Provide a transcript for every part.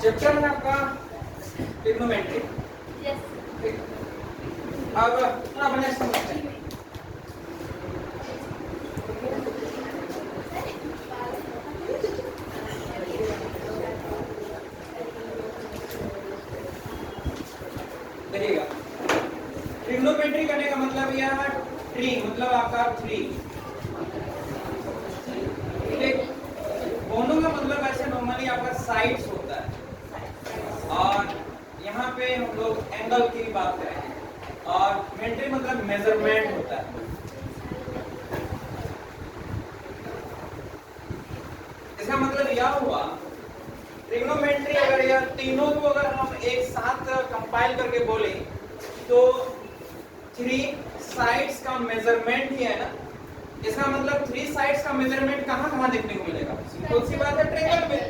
Chapter है आपका trigonometry. ठीक, अब थोड़ा बने समझते हैं। देखिएगा, ट्रिग्नोमेट्री करने का मतलब यह है, ट्री मतलब आपका थ्री, दोनों का मतलब ऐसे नॉर्मली आपका साइड्स होता है, और यहाँ पे हम लोग एंगल की बात करेंगे, और मेट्री मतलब मेजरमेंट होता है। इसका मतलब यह हुआ, ट्रिग्नोमेट्री अगर यह तीनों को अगर हम एक साथ कंपाइल करके बोले तो थ्री साइड्स का मेजरमेंट ही है ना। इसका मतलब थ्री साइड्स का मेजरमेंट कहाँ कहाँ देखने को मिलेगा? सिंपल सी बात है, ट्रायंगल में।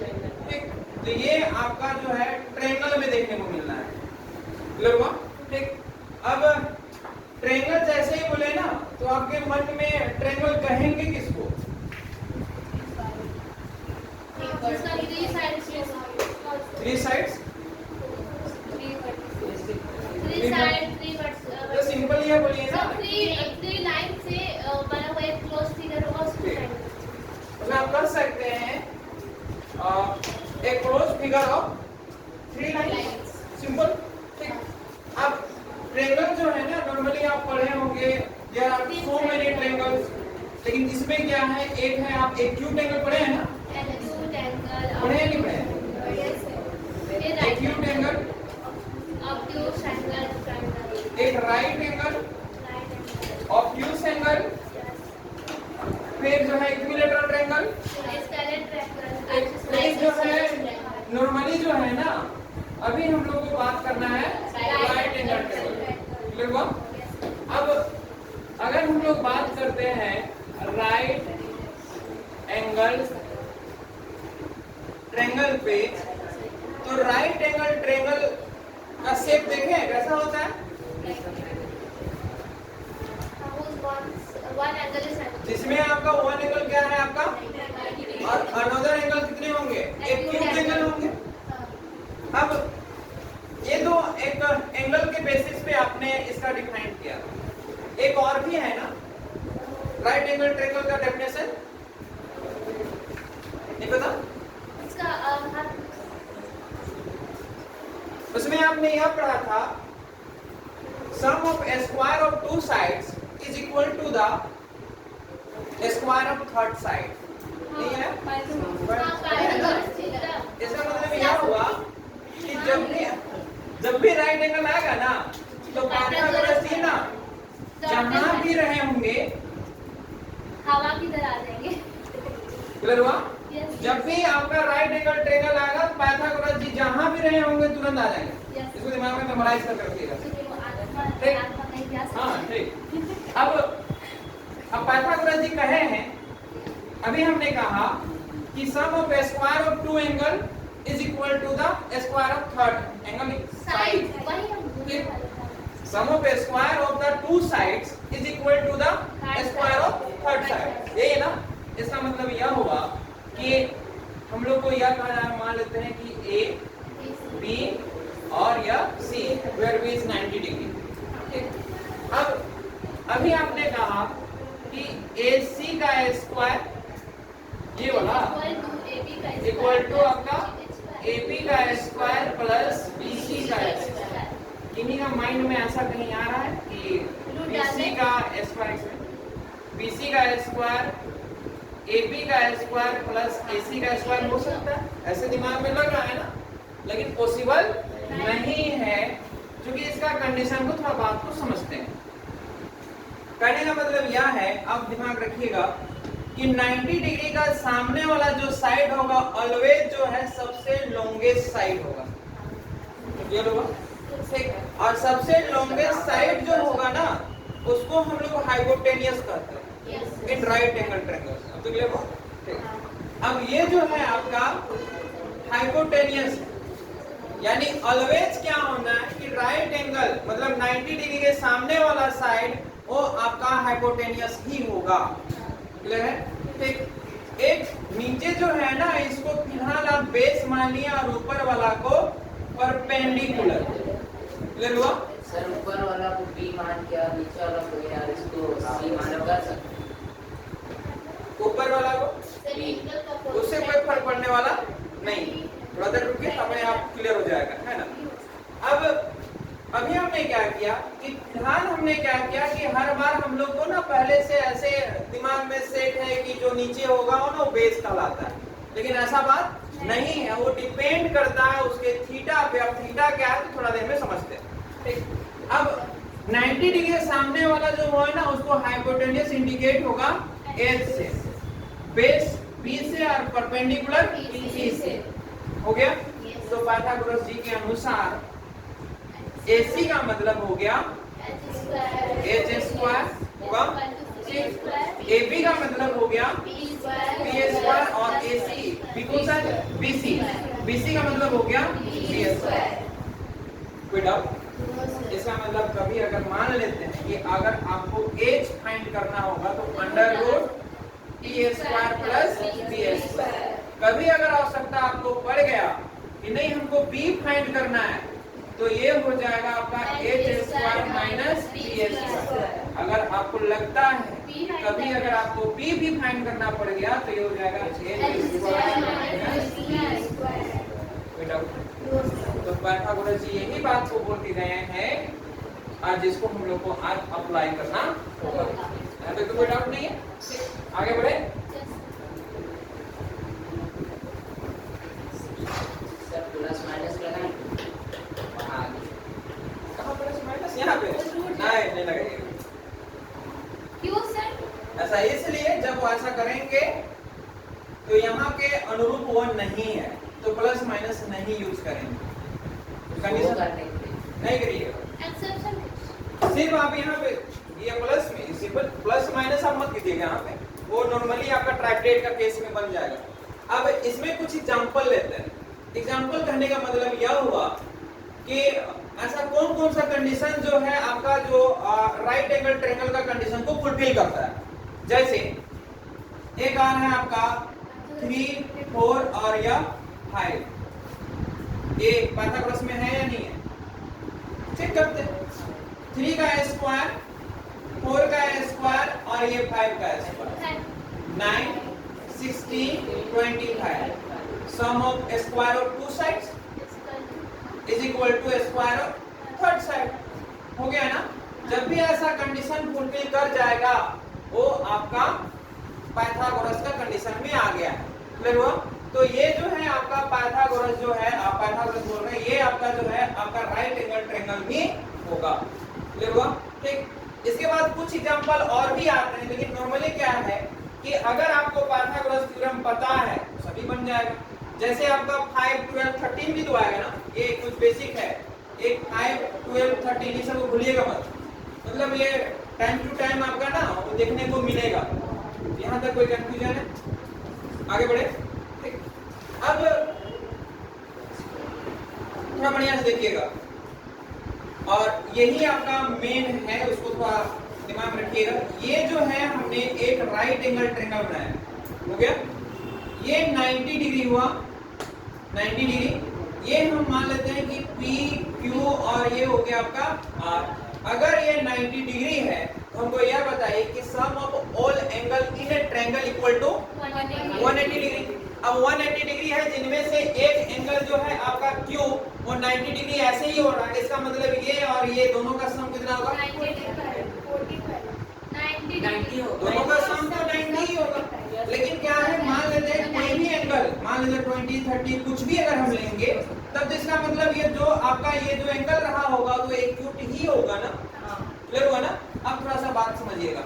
ठीक, तो ये आपका जो है ट्रायंगल में देखने को मिलना है। क्लियर हुआ? ठीक, अब ट्रायंगल जैसे ही बोले ना तो आपके मन में ट्रायंगल कहेंगे किसको? थ्री साइड्स, तो सिंपल ये बोलिए ना, थ्री लाइन से बना हुआ एक क्लोज फिगर होगा, उसको तो आप कर सकते हैं एक close figure of three lines, simple. ठीक, अब ट्रायंगल जो है ना, नॉर्मली आप पढ़े होंगे there are so many triangles, लेकिन इसमें क्या है, एक है आप एक्यूट एंगल पढ़े हैं ना? पढ़े हैं नहीं पढ़े? एक्यूट एंगल, एक राइट एंगल, ऑब्ट्यूज एंगल, फिर जो है इक्विलेटरल ट्रायंगल, एक जो है नॉर्मली जो है ना, अभी हम लोग को बात करना है राइट एंगल ट्रायंगल। क्लियर हुआ? अब अगर हम लोग बात करते हैं राइट एंगल ट्रायंगल पे, तो राइट एंगल ट्रायंगल का शेप देखें कैसा होता है। जिसमें आपका वन एंगल क्या है आपका, और अनदर एंगल कितने होंगे? एक्यूट एंगल होंगे। अब ये दो एक एंगल के बेसिस पे आपने इसका डिफाइन किया। एक और भी है ना राइट एंगल ट्रायंगल का डेफिनेशन, नहीं पता? उसमें आपने यह पढ़ा था, sum of square of two sides is equal to the square of third side. नहीं है? इसका मतलब यह हुआ कि जब भी राइट एंगल आएगा ना, तो पाइथागोरस थी ना, जहां भी रहे होंगे हवा की तरह आ जाएंगे। क्लियर हुआ? जब भी आपका राइट एंगल ट्रायंगल आएगा, तो पाइथागोरस जी जहां भी रहे होंगे तुरंत आ जाएंगे। इसको दिमाग में मेमोराइज कर रखिएगा। हाँ ठीक। अब पाइथागोरस जी कहे हैं, अभी हमने कहा कि sum of square of two angle is equal to the square of third angle side. Sum of square of the two sides is equal to the square of third side. यही है ना? इसका मतलब यह हुआ कि हम लोग को यह कहना, मान लेते हैं कि ए बी और यह सी, वेयर बी इज 90 डिग्री। अब अभी आपने कहा कि ए सी का स्क्वायर, ये वाला इक्वल टू आपका ए बी का स्क्वायर प्लस बी सी का स्क्वायर। किन्हीं का माइंड में ऐसा कहीं आ रहा है कि बी सी का स्क्वायर, बी सी का स्क्वायर ए बी का स्क्वायर प्लस ए सी का स्क्वायर हो सकता है? ऐसे दिमाग में लग रहा है ना, लेकिन पॉसिबल नहीं है, क्योंकि इसका कंडीशन को थोड़ा बात को समझते हैं। कहने का मतलब यह है, आप दिमाग रखिएगा कि 90 डिग्री का सामने वाला जो साइड होगा ऑलवेज जो है सबसे लॉन्गेस्ट साइड होगा। क्लियर होगा? ठीक, और सबसे लॉन्गेस्ट साइड जो होगा ना, उसको हम लोग हाइपोटेनियस कहते हैं इन राइट एंगल ट्रायंगल। तो क्लियर हो? ठीक, अब ये जो है आपका हाइपोटेनियस, यानी ऑलवेज क्या होना है कि राइट एंगल मतलब 90 डिग्री के सामने वाला साइड वो आपका हाइपोटेनियस ही होगा। क्लियर है? ठीक, एक नीचे जो है ना इसको फिलहाल आप बेस मान लिया और ऊपर वाला को परपेंडिकुलर। क्लियर हुआ? सर ऊपर वाला को बी मान के और नीचे वाला को यार इसको सी मान कर सकते ऊपर वाला को सर एंगल का उससे कोई फर्क पड़ने वाला नहीं। थोड़ा देर रुकिए, अपने आप क्लियर हो जाएगा, है ना। अब अभी हमने क्या किया कि फिलहाल हमने क्या किया कि हर बार हम लोग को ना पहले से ऐसे दिमाग में सेट है कि जो नीचे होगा वो ना बेस कहलाता है, लेकिन ऐसा बात नहीं है। वो डिपेंड करता है उसके थीटा पे। अब थीटा क्या है तो थोड़ा देर में समझते हैं, ठीक। अब 90 डिग्री के सामने वाला जो है ना उसको हाइपोटेन्यूज इंडिकेट होगा एच से, बेस बी से और परपेंडिकुलर सी से। हो गया? तो पाइथागोरस जी के अनुसार AC का मतलब हो गया एच स्क्वायर होगा, AB का मतलब हो गया बी स्क्वायर और AC बी कौन सा है? BC का मतलब हो गया बी स्क्वायर। कोई डाउट? इसका मतलब कभी अगर मान लेते हैं कि अगर आपको H फाइंड करना होगा तो under root T square plus B square. कभी अगर आवश्यकता आपको पड़ गया कि नहीं हमको B फाइंड करना है तो ये हो जाएगा आपका H square minus B square. अगर आपको लगता है कभी अगर आपको B भी फाइंड करना पड़ गया तो ये हो जाएगा H square minus B square. कोई डाउट? तो पाइथागोरस जी यही बात को बोल के गए हैं आज, जिसको हम लोग को आज अप्लाई करना होगा। यहाँ पे तो कोई डाउट नहीं है, आगे बढ़े। सर प्लस माइनस लगाएं कहाँ प्लस माइनस? यहाँ पे नहीं लगेगा। क्यों सर? ऐसा इसलिए जब वो ऐसा करेंगे तो यहाँ के अनुरूप वो नहीं है तो प्लस माइनस नहीं यूज करेंगे। कंडीशन नहीं करिएगा, एक्सेप्शन सिर्फ आप यहाँ पे ये प्लस में सिर्फ प्लस माइनस आप मत कीजिएगा यहाँ पे, वो नॉर्मली आपका ट्राइप्लेट का केस में बन जाएगा। अब इसमें कुछ एग्जांपल लेते हैं। एग्जांपल कहने का मतलब यह हुआ कि ऐसा कौन कौन सा कंडीशन जो है आपका जो राइट एंगल ट्रायंगल का कंडीशन को फुलफिल करता है। जैसे एक आ रहा है आपका 3, 4 और या 5। ये पाइथागोरस में है या नहीं है? चेक करते हैं। 3 का स्क्वायर, 4 का स्क्वायर और ये 5 का square 9, 16, 25। Sum of square of two sides is equal to square of third side. हो गया ना? जब भी ऐसा कंडीशन फुलफिल कर जाएगा वो आपका पाइथागोरस का कंडीशन में आ गया है। क्लियर हुआ? तो ये जो है आपका पाइथागोरस जो है, आप पाइथागोरस बोल रहे हैं, ये आपका जो है आपका राइट एंगल ट्रायंगल भी होगा। क्लियर हुआ? ठीक। इसके बाद कुछ एग्जांपल और भी आते हैं, लेकिन नॉर्मली क्या है कि अगर आपको पाइथागोरस थ्योरम पता है तो सभी बन जाएगा। जैसे आपका 5, 12, 13 भी तो आएगा ना, ये कुछ बेसिक है। एक 5, 12, 13 ये सब भूलिएगा मत, मतलब ये टाइम टू टाइम आपका ना वो देखने को मिलेगा। यहाँ तक कोई कंफ्यूजन है? आगे बढ़े। ठीक। अब थोड़ा बढ़िया से देखिएगा, और यही आपका मेन है, उसको थोड़ा दिमाग में रखिएगा। ये जो है हमने एक राइट एंगल ट्रायंगल बनाया, हो गया। ये 90 डिग्री हुआ, 90 डिग्री। ये हम मान लेते हैं कि P, Q और ये हो गया आपका R। अगर ये 90 डिग्री है तो हमको यह बताइए कि sum of all angle in a triangle equal to 180 degree. अब 180 डिग्री है जिनमें से एक एंगल जो है आपका Q वो 90 डिग्री ऐसे ही हो रहा है। इसका मतलब ये और ये दोनों का सम कितना होगा? 90 दोनों का सम तो 90 ही होगा। लेकिन क्या है, मान लेते हैं कोई भी एंगल, मान लेते 20, 30 कुछ भी अगर हम लेंगे तब इसका मतलब ये जो आपका ये जो एंगल रहा होगा तो एक्यूट ही होगा ना। क्लियर हुआ ना? अब थोड़ा सा बात समझिएगा।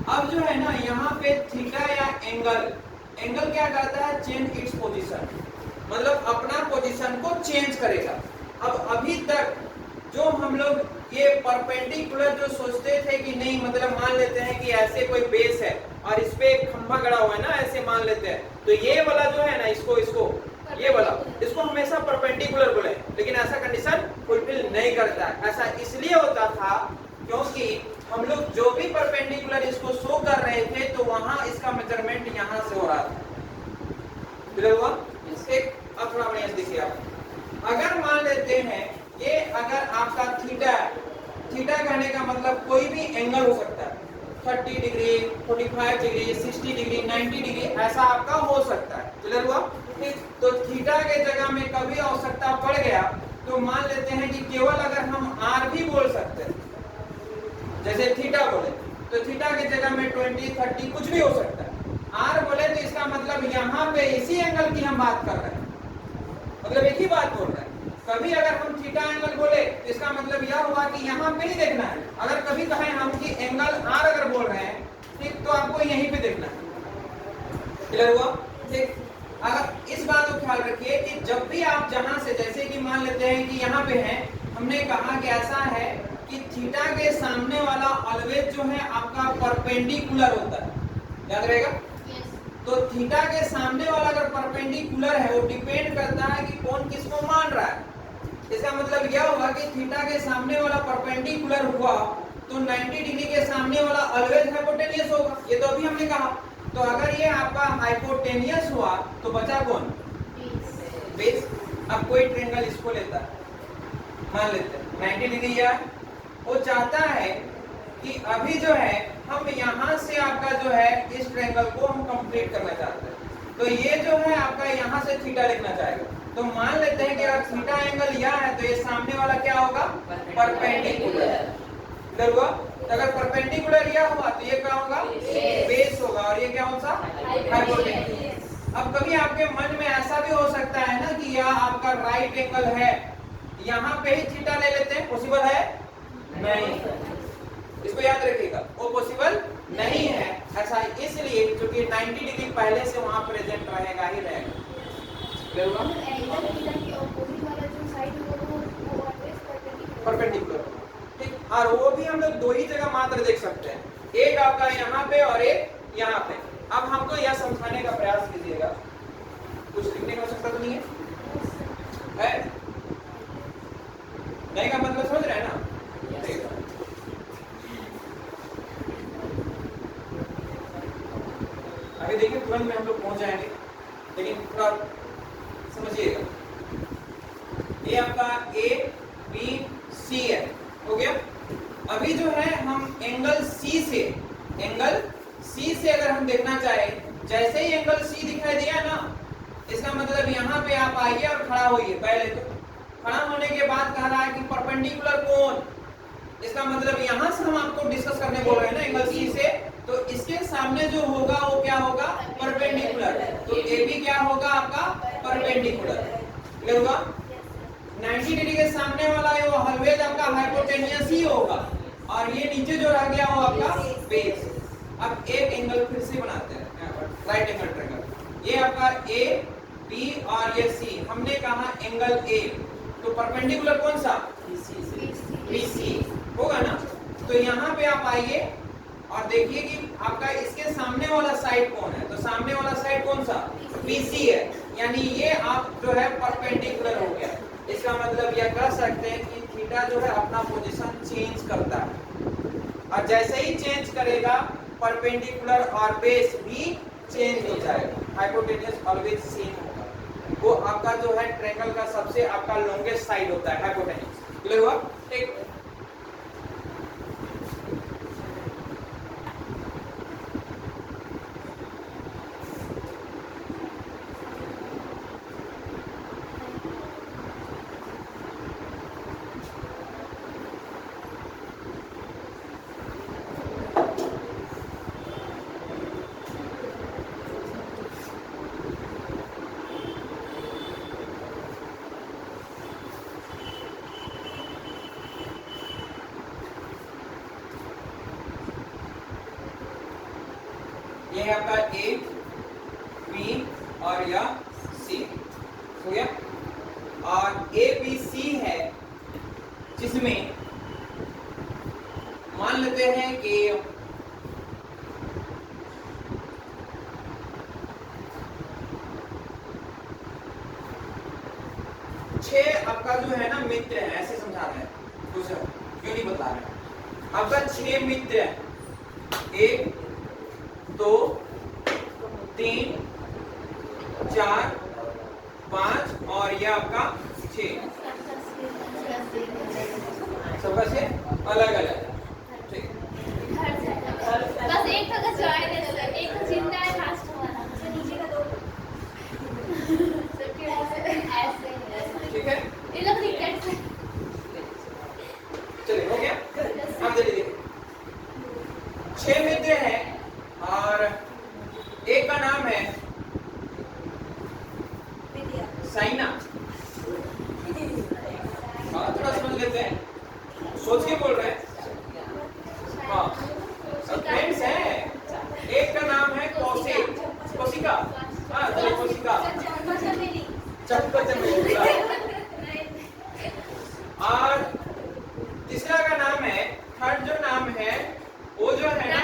अब जो है ना यहाँ पे थीटा या एंगल क्या करता है? चेंज इट्स पोजीशन, मतलब अपना पोजीशन को चेंज करेगा। अब अभी तक जो हम लोग ये परपेंडिकुलर जो सोचते थे कि नहीं, मतलब मान लेते हैं कि ऐसे कोई बेस है और इस पे एक खंभा गड़ा हुआ है ना, ऐसे मान लेते हैं, तो ये वाला जो है ना इसको ये वाला इसको हमेशा परपेंडिकुलर बोले, लेकिन ऐसा कंडीशन फुलफिल नहीं करता है। ऐसा इसलिए होता था क्योंकि हम लोग जो भी परपेंडिकुलर इसको शो कर रहे थे तो वहां इसका मेजरमेंट यहां से हो रहा था। क्लियर हुआ? एक अब थोड़ा बढ़िया से देखिए आप, अगर मान लेते हैं ये अगर आपका थीटा है, थीटा कहने का मतलब कोई भी एंगल हो सकता है, 30 डिग्री, 45 डिग्री, 60 डिग्री, 90 डिग्री, ऐसा आपका हो सकता है। क्लियर हुआ? ठीक, तो थीटा के जगह में कभी आवश्यकता पड़ गया तो मान लेते हैं कि केवल अगर हम आर भी बोल सकते हैं, जैसे थीटा बोले तो थीटा के जगह में 20, 30 कुछ भी हो सकता है। आर बोले तो इसका मतलब यहाँ पे इसी एंगल की हम बात कर रहे हैं, मतलब एक ही बात बोल रहे हैं। कभी अगर हम थीटा एंगल बोले तो इसका मतलब यह हुआ कि यहाँ पे ही देखना है। अगर कभी कहें हम कि एंगल आर अगर बोल रहे हैं, ठीक, तो आपको यहीं पे देखना है। क्लियर हुआ? ठीक, अगर इस बात को ख्याल रखिए कि जब भी आप जहां से, जैसे कि मान लेते हैं कि यहाँ पे है, हमने कहा कि ऐसा है कि थीटा के सामने वाला ऑलवेज जो है आपका परपेंडिकुलर होता है, याद रहेगा? तो थीटा के सामने वाला अगर परपेंडिकुलर है, वो डिपेंड करता है कि कौन किसको मान रहा है। इसका मतलब यह होगा कि थीटा के सामने वाला परपेंडिकुलर हुआ तो 90 डिग्री के सामने वाला ऑलवेज हाइपोटेनियस होगा, ये तो अभी हमने कहा। तो अगर ये आपका हाइपोटेनियस हुआ तो बचा कौन? बेस। अब कोई ट्रायंगल इसको लेता है, मान लेते हैं 90 डिग्री, या वो चाहता है कि अभी जो है हम यहाँ से आपका जो है इस ट्रायंगल को हम कंप्लीट करना चाहते हैं, तो ये जो है आपका यहाँ से थीटा लिखना चाहेगा। तो मान लेते हैं कि अगर थीटा एंगल यह है तो ये सामने वाला क्या होगा? परपेंडिकुलर। क्लियर हुआ? तो अगर परपेंडिकुलर यह हुआ तो ये क्या होगा? बेस होगा, और ये क्या होगा? हाइपोटेन्यूज। अब कभी आपके मन में ऐसा भी हो सकता है ना कि यह आपका राइट एंगल है, यहाँ पे ही थीटा ले लेते हैं, पॉसिबल है? नहीं, इसको याद रखिएगा, वो पॉसिबल नहीं है। ऐसा इसलिए क्योंकि 90 डिग्री पहले से वहां प्रेजेंट रहेगा ही रहेगा। परपेंडिकुलर, ठीक। और वो भी हम लोग दो ही जगह मात्र देख सकते हैं, एक आपका यहाँ पे और एक यहाँ पे। अब हमको यह समझाने का प्रयास कीजिएगा, कुछ लिखने का आवश्यकता तो नहीं है? नहीं का मतलब समझ रहे हैं ना? आगे देखिए, तुरंत में हम लोग पहुंच जाएंगे, लेकिन थोड़ा समझिएगा। ये आपका ए बी सी है, हो गया। अभी जो है हम एंगल सी से अगर हम देखना चाहें, जैसे ही एंगल सी दिखाई दिया ना, इसका मतलब यहाँ पे आप आइए और खड़ा होइए। पहले तो खड़ा होने के बाद कह रहा है कि परपेंडिकुलर कोण, इसका मतलब यहाँ से हम आपको डिस्कस करने बोल रहे हैं ना एंगल सी से, तो इसके सामने जो होगा वो क्या होगा? परपेंडिकुलर। तो ए बी क्या होगा आपका? परपेंडिकुलर। क्लियर हुआ? 90 डिग्री के सामने वाला है वो ऑलवेज आपका हाइपोटेनियस ही होगा, और ये नीचे जो रह गया वो आपका बेस। अब एक एंगल फिर से बनाते हैं, राइट एंगल ट्रायंगल। ये आपका ए बी और ये सी, हमने कहा एंगल ए, तो परपेंडिकुलर कौन सा? बीसी होगा ना। तो यहाँ पे आप आइए और देखिए कि आपका इसके सामने वाला साइड कौन है, तो सामने वाला साइड कौन सा? बीसी है, यानी ये आप जो है परपेंडिकुलर हो गया। इसका मतलब यह कह सकते हैं कि थीटा जो है अपना पोजीशन चेंज करता है, और जैसे ही चेंज करेगा परपेंडिकुलर और बेस भी चेंज हो जाएगा। हाइपोटेनियस ऑलवेज सेम होगा, वो आपका जो है ट्रायंगल का सबसे आपका लॉन्गेस्ट साइड होता है हाइपोटेनियस। क्लियर हुआ? ठीक। ये है आपका ए बी और यह सी, हो गया। और ए बी सी है जिसमें मान लेते हैं कि छह आपका जो है ना मित्र है, ऐसे समझा रहे हैं, कुछ क्यों नहीं बता रहे। आपका 6 मित्र है, 1 2 3 4 5 और ये आपका 6, सबका से अलग अलग। ठीक, बस एक का जॉइन है सर, एक का जिंदा है लास्ट वाला, नीचे का 2 सबके ऐसे ठीक है, ये लोग क्रिकेट से चलिए हो गया। अब देखिए 6 मित्र हैं और एक का नाम है साइना। हाँ थोड़ा समझ लेते हैं, सोच के बोल रहे हैं। हाँ फ्रेंड्स हैं, एक का नाम है कोशिका। हाँ चलो कोशिका, चंपा चमेली। और तीसरा का नाम है, थर्ड जो नाम है वो जो है ना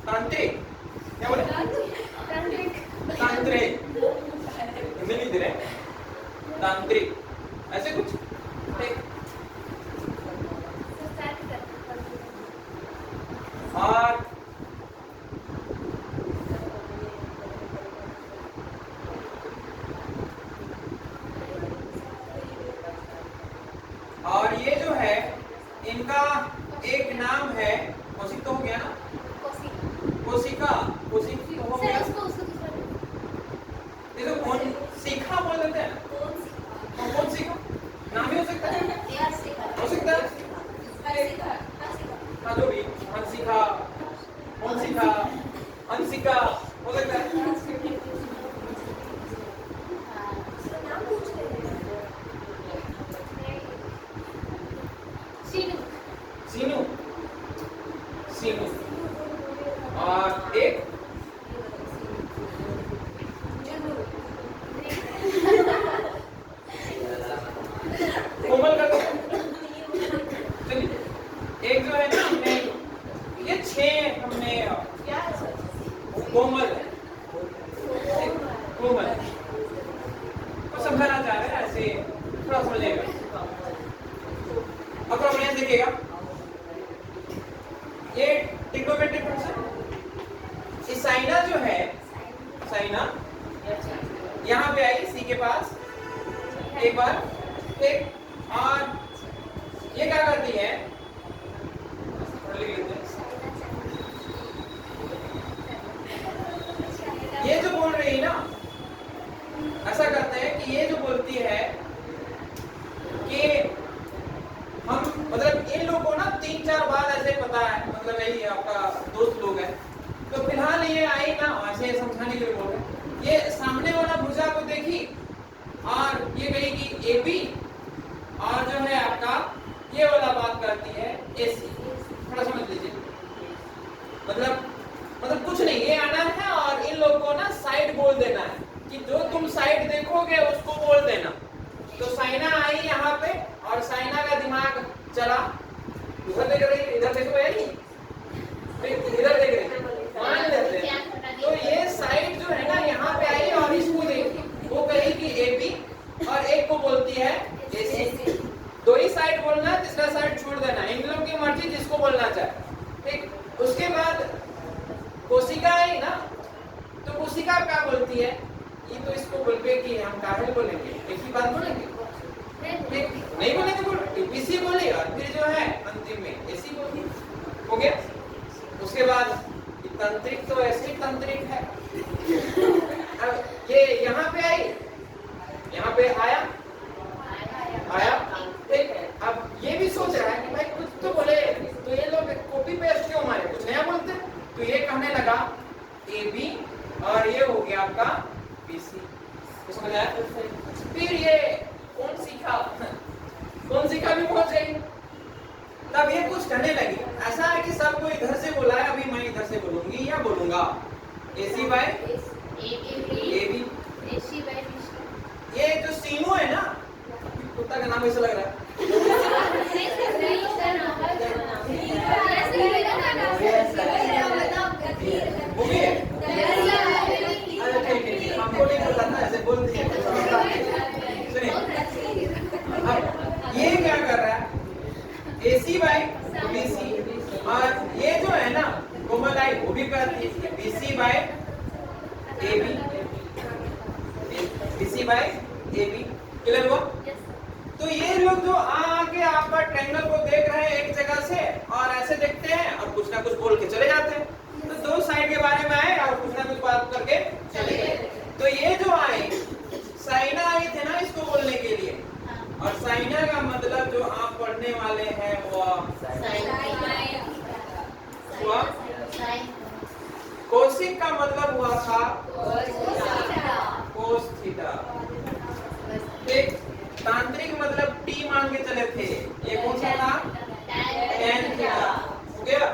तांत्रिक। क्या बोले? तांत्रिक हिंदी नहीं दे रहे, तांत्रिक ऐसे कुछ। और ये जो है इनका एक नाम है, कोशिक तो हो गया ना, कोशिका, कोशिक तो हो गया। ये तो कौन सीखा बोल देते हैं, कौन सीखा नाम ही हो सकता है, हो सकता है हाँ जो भी, हंसिका, कौन सीखा, हंसिका हो सकता है। सीनू, सीनू और एक कोमल का। चलिए एक जो है ना हमने ये 6 हमने कोमल कोमल को समझाना चाह रहे हैं, ऐसे थोड़ा समझिएगा। अब थोड़ा बढ़िया देखिएगा, ये ट्रिग्नोमेट्रिक फंक्शन, इस साइना जो है, साइना यहाँ पे आई सी के पास एक बार, ठीक, और ये क्या करती है, ये जो बोल रही है ना, ऐसा करते हैं कि ये जो बोलती है कि हम मतलब इन लोगों को ना 3-4 बार ऐसे पता है, मतलब यही आपका दोस्त लोग है, तो फिलहाल ये आई ना ऐसे समझाने के लिए बोल रहे हैं। ये सामने वाला भुजा को देखी और ये कहेगी AB, और जो है आपका ये वाला बात करती है AC। थोड़ा समझ लीजिए, मतलब कुछ नहीं, ये आना है और इन लोगों को ना साइड बोल देना है कि जो तुम साइड देखोगे उसको बोल देना। तो साइना आई यहाँ पे और साइना का दिमाग चला, उधर देख रही, इधर देखो यही, इधर देख रही, मान लेते हैं। तो ये साइड जो है ना यहाँ पे आई और इसको देखी, वो कहेगी AB और एक को बोलती है AC। 2 ही साइड बोलना, तीसरा साइड छोड़ देना, इन लोगों की मर्जी जिसको बोलना चाहे, ठीक। उसके बाद कोशिका आई ना, तो कोशिका क्या बोलती है, ये तो इसको बोलते कि हम काहे बोलेंगे, एक ही बात बोलेंगे, नहीं बोलेंगे, बोल ABC बोली और फिर जो है अंतिम में AC बोली, हो गया। उसके बाद तंत्रिक तो ऐसे ही तंत्रिक है। अब ये यहाँ पे आई, यहाँ पे आया, ठीक। अब ये भी सोच रहा है कि भाई कुछ तो बोले, तो ये लोग कॉपी पेस्ट क्यों हमारे, कुछ नया बोलते, तो ये कहने लगा AB और ये हो गया आपका BC। समझ आया? फिर ये कौन सीखा भी पहुंच गई। तब ये कुछ कहने लगी, ऐसा है कि सबको इधर से बुलाया, अभी मैं इधर से बोलूंगी या बोलूंगा AC by AB, ये जो सीनू है ना, कुत्ता का नाम ऐसा लग रहा है, वो भी है, हमको नहीं पता था, ऐसे बोल दिए। सुनिए, अब ये क्या कर रहा है, AC by BC, और ये जो है ना कोमल आई वो भी करती है BC by AB, BC by AB। Clear हुआ? तो ये लोग जो आके आपका ट्रायंगल को देख रहे हैं एक जगह से और ऐसे देखते हैं और कुछ ना कुछ बोल के चले जाते हैं। तो दो साइड के बारे में आए और कुछ ना कुछ बात करके चले गए। तो ये जो आए साइना आई थे ना इसको बोलने के लिए, और साइना का मतलब जो आप पढ़ने वाले हैं वो कोसिक का मतलब हुआ था कोस थीटा। ठीक, तांत्रिक मतलब टी मान के चले थे, ये कौन सा था? tan theta. हो गया?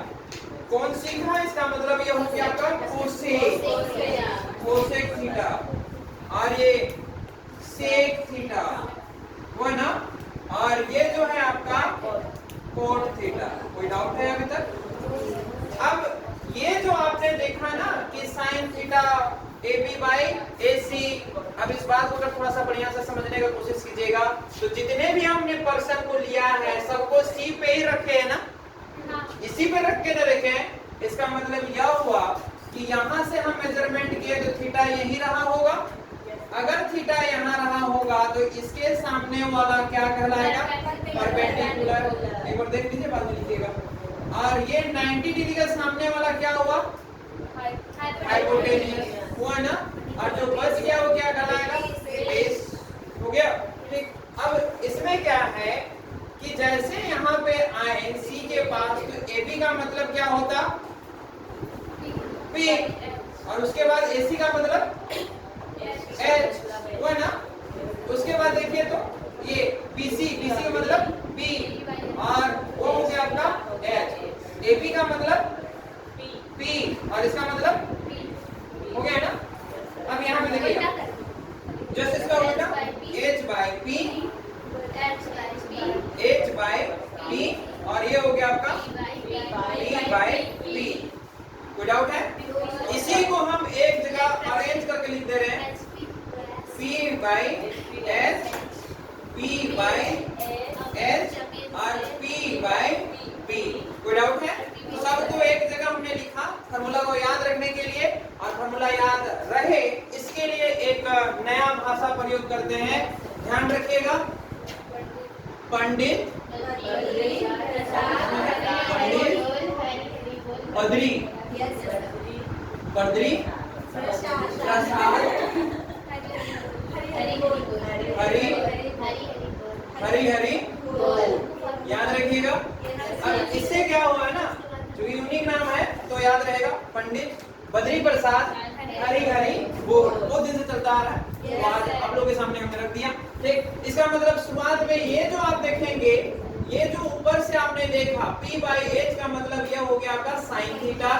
कौन सीखा? इसका मतलब ये हो गया आपका कोसेक थीटा, और ये सेक थीटा, वो है ना, और ये जो है आपका कोट थीटा। कोई डाउट है अभी तक? अब ये जो आपने देखा ना कि sine theta AB by AC, अब इस बात को अगर थोड़ा सा बढ़िया से समझने का कोशिश कीजिएगा तो जितने भी हमने पर्सन को लिया है सबको C पे ही रखे है ना, इसी पे रख के ना रखे हैं। इसका मतलब यह हुआ कि यहाँ से हम मेजरमेंट किए तो थीटा यही रहा होगा। अगर थीटा यहाँ रहा होगा तो इसके सामने वाला क्या कहलाएगा? परपेंडिकुलर। एक बार देख लीजिए, बाद में लिखिएगा। और ये 90 डिग्री का सामने वाला क्या हुआ? हाइपोटेन्यूज हुआ ना, और जो बच गया वो क्या कहलाएगा? बेस। हो गया? ठीक। अब इसमें क्या है कि जैसे यहाँ पे आए C के पास तो AB का मतलब क्या होता? P, और उसके बाद AC का मतलब H हुआ ना। उसके बाद देखिए तो ये BC का मतलब B, और वो हो गया आपका H। AB का मतलब P, और इसका मतलब हो गया ना। अब यहाँ पे देखिए जस्ट इसका उल्टा H बाय P, और ये हो गया आपका P बाय P। कोई डाउट है? इसी को हम एक जगह अरेंज करके लिख दे रहे हैं, P by H, P by H और P बाय P। कोई डाउट है? तो सब तो एक जगह हमने लिखा फार्मूला को याद रखने के लिए, और फार्मूला याद रहे इसके लिए एक नया भाषा प्रयोग करते हैं। ध्यान रखिएगा, पंडित बद्री बद्री प्रसाद हरी हरी हरी याद रखिएगा। अब इससे क्या हुआ है ना, जो यूनिक नाम है तो याद रहेगा, पंडित बद्री प्रसाद हरी हरी बोल, वो दिन से चलता आ रहा है। तो आज आप लोगों के सामने हमने रख दिया। ठीक, इसका मतलब शुरुआत में ये जो आप देखेंगे, ये जो ऊपर से आपने देखा P बाई H का मतलब ये हो गया आपका साइन थीटा,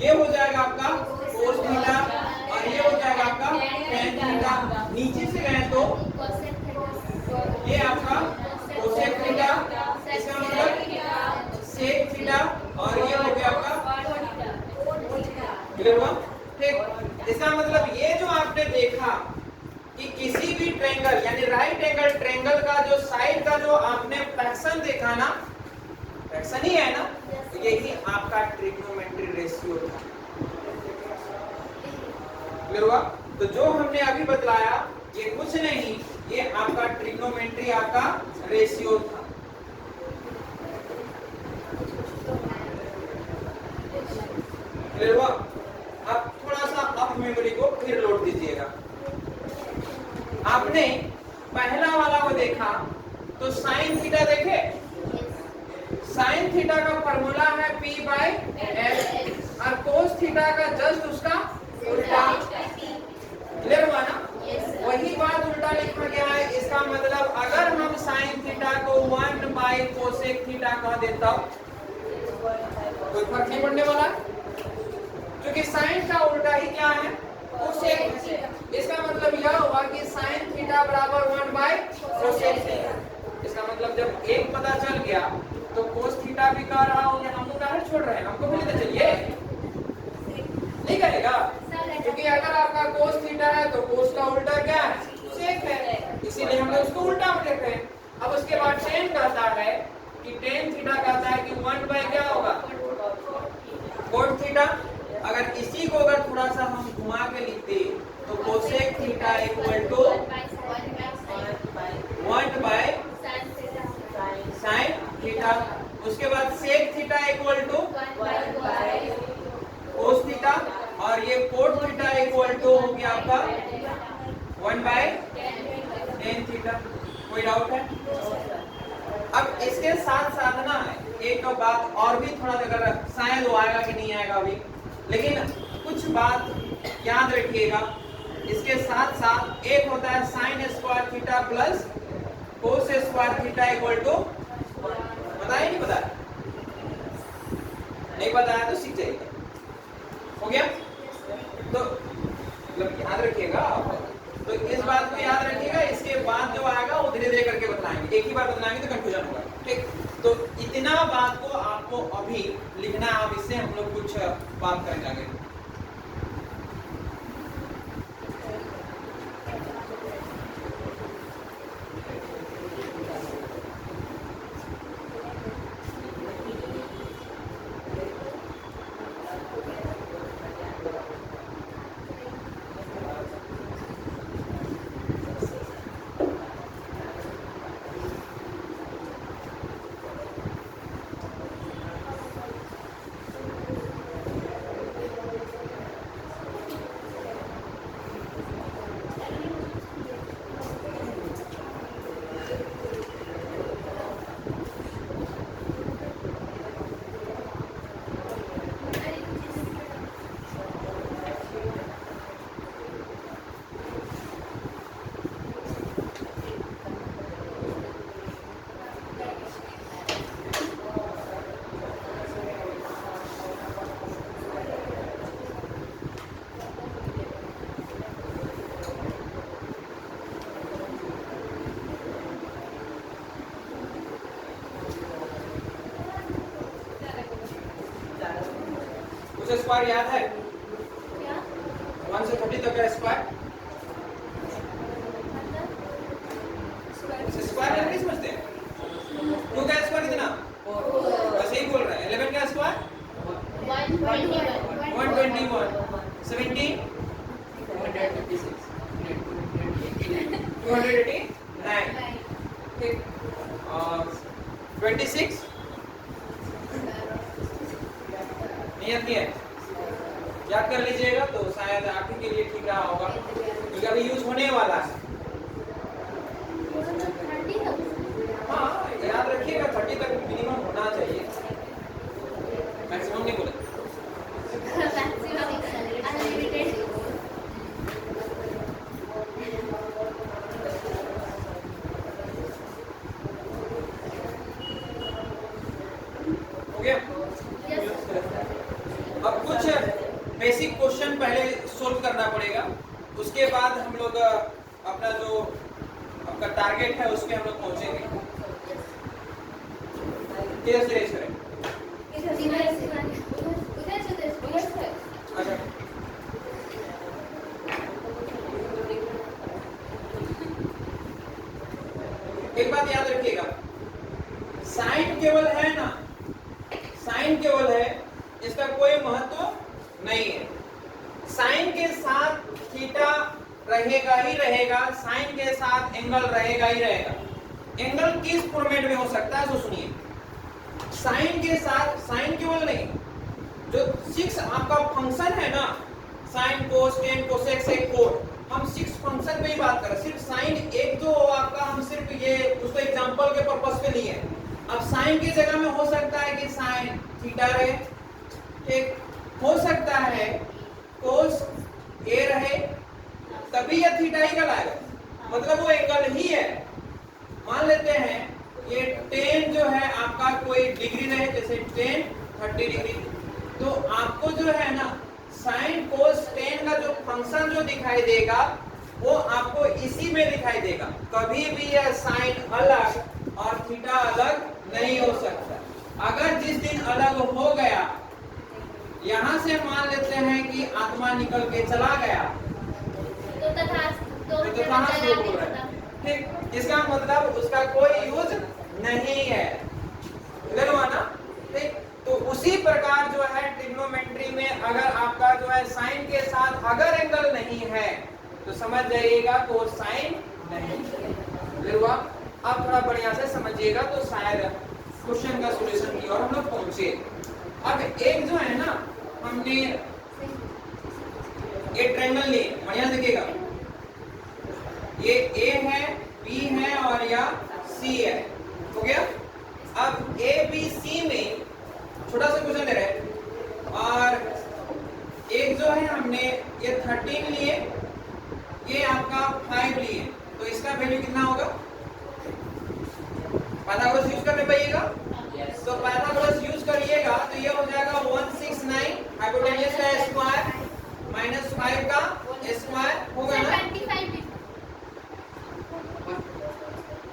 ये हो जाएगा आपका कोस थीटा, और ये हो जाएगा आपका tan थीटा। नीचे से गए तो ये आपका कोसेक थीटा, इसका मतलब सेक थीटा, और ये हो गया आपका। क्लियर हुआ? ठीक, इसका मतलब ये जो आपने देखा कि किसी भी ट्रायंगल यानी राइट एंगल ट्रायंगल का जो साइड का जो आपने फ्रैक्शन देखा ना, फ्रैक्शन ही है ना, तो यही आपका ट्रिग्नोमेट्री रेशियो था। क्लियर हुआ? तो जो हमने अभी बतलाया ये कुछ नहीं, ये आपका ट्रिग्नोमेट्री आपका रेशियो था। क्लियर हुआ? अब थोड़ा सा अप मेमोरी को फिर लोड दीजिएगा। आपने पहला वाला को देखा तो साइन थीटा देखे, साइन थीटा का फॉर्मूला है P बाय L, और कोस थीटा का जस्ट उसका उल्टा। क्लियर हुआ ना? वही बात उल्टा लिखा गया है। इसका मतलब अगर हम साइन थीटा को 1 बाय कोसेक थीटा कह देता कोई फर्क नहीं पड़ने वाला, क्योंकि साइन का उल्टा ही क्या है? कोसेक। इसका मतलब यह हुआ कि साइन थीटा बराबर 1 बाय कोसेक थीटा। इसका मतलब जब एक पता चल गया तो कोस थीटा भी कह रहा हूं, हमको कहा छोड़ रहे हैं, हमको भी लेते चलिए, नहीं करेगा, क्योंकि अगर आपका कोस थीटा है तो कोस का उल्टा क्या है? सेक है, इसीलिए हमने उसको उल्टा में लिखे। अब उसके बाद टेन कहता है कि टेन थीटा कहता है कि 1 बाय क्या होगा? Cot theta. अगर इसी को अगर थोड़ा सा हम घुमा के लिखते तो cosec theta equal to 1 by sign theta. उसके बाद sec theta equal to cos theta, और ये कोट थीटा इक्वल टू हो गया आपका 1 बाय टेन थीटा। कोई डाउट है? अब इसके साथ साथ ना एक बात और भी थोड़ा अगर शायद वो आएगा कि नहीं आएगा अभी, लेकिन कुछ बात याद रखिएगा। इसके साथ साथ एक होता है sine square theta plus cos square theta equal to, बताया नहीं बताया? नहीं बताया तो सीख जाइए। हो गया? तो मतलब याद रखिएगा आप, तो इस बात को याद रखिएगा। इसके बाद जो आएगा वो धीरे धीरे करके बताएंगे, एक ही बार बताएंगे तो कंफ्यूजन होगा। ठीक, तो इतना बात को आपको अभी लिखना है। अब इससे हम लोग कुछ बात करेंगे आगे। उसे स्क्वायर याद है? क्या? 1 से 30 तक का स्क्वायर। स्क्वायर नहीं समझते हैं? 2 का स्क्वायर कितना? बस यही बोल रहे हैं। 11 का स्क्वायर 121, 17 289, ठीक, और 26 नियत है, याद कर लीजिएगा तो शायद आप ही के लिए ठीक रहा होगा, क्योंकि अभी यूज होने वाला है। हाँ, याद रखिएगा 30 तक मिनिमम होना चाहिए, मैक्सिमम नहीं बोले। अब कुछ बेसिक क्वेश्चन पहले सोल्व करना पड़ेगा, उसके बाद हम लोग अपना जो आपका टारगेट है उसके हम लोग पहुंचेंगे। किधर से रेस करें? अच्छा, एक बात याद रखिएगा, साइन केवल है ना, साइन केवल है, इसका कोई महत्व नहीं है। साइन के साथ थीटा रहेगा ही रहेगा, साइन के साथ एंगल रहेगा ही रहेगा। एंगल किस फॉर्मेट में हो सकता है तो सुनिए, साइन के साथ, साइन केवल नहीं, जो 6 आपका फंक्शन है ना, sine cos tan cosec sec cot, हम 6 फंक्शन पे ही बात कर रहे हैं। सिर्फ साइन एक जो आपका हम सिर्फ ये उसको एग्जांपल के पर्पस पे लिए हैं। अब साइन की जगह में हो सकता है कि साइन थीटा रहे, ठीक, हो सकता है कोस ए रहे, तभी यह थीटा ही कहलाएगा, मतलब वो एंगल ही है। मान लेते हैं ये टेन जो है आपका कोई डिग्री रहे, जैसे 10 30 डिग्री, तो आपको जो है ना साइन कोस टेन का जो फंक्शन जो दिखाई देगा वो आपको इसी में दिखाई देगा। कभी भी यह साइन अलग और थीटा अलग नहीं हो सकता। अगर जिस दिन अलग हो गया, यहां से मान लेते हैं कि आत्मा निकल के चला गया, तो तथास्तु बोल रहे हैं, ठीक, इसका मतलब उसका कोई यूज नहीं है, ना, ठीक। तो उसी प्रकार जो है ट्रिग्नोमेट्री में अगर आपका जो है साइन के साथ अगर एंगल नहीं है तो समझ जाइएगा कोसाइन नहीं क्लियर हुआ। अब थोड़ा बढ़िया से समझिएगा तो शायद क्वेश्चन का सॉल्यूशन की ओर हम लोग पहुंचे। अब एक जो है ना हमने एक ट्रायंगल लिए, बढ़िया देखिएगा, ये ए है, बी है और यह सी है, हो गया। अब ए बी सी में छोटा सा क्वेश्चन दे रहे हैं और एक जो है हमने ये 13 लिए, ये आपका 5 लिए, तो इसका वैल्यू कितना होगा? पाइथागोरस यूज करने पाइएगा, तो पाइथागोरस यूज करिएगा तो ये हो जाएगा 169 हाइपोटेन्यूज का स्क्वायर माइनस 5 का स्क्वायर होगा ना,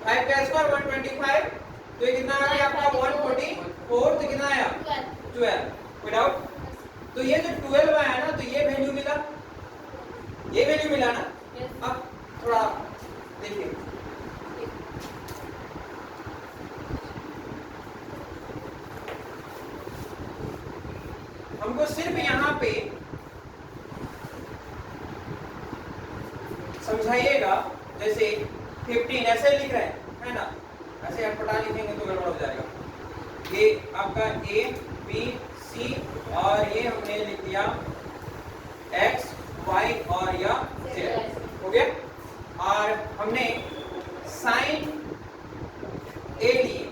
5 का स्क्वायर 125, तो ये कितना आ गया आपका 144, तो कितना आया 12 कोई डाउट। तो ये जो 12 आया ना तो ये वैल्यू मिला, ये वैल्यू मिला ना। अब थोड़ा देखिए, हमको सिर्फ यहाँ पे समझाइएगा, जैसे 15 ऐसे लिख रहे हैं है ना, ऐसे अटपटा लिखेंगे तो गड़बड़ हो जाएगा। ये आपका ए बी सी और ये हमने लिख दिया एक्स वाई और या जेड, हो गया। और हमने साइन ए लिए,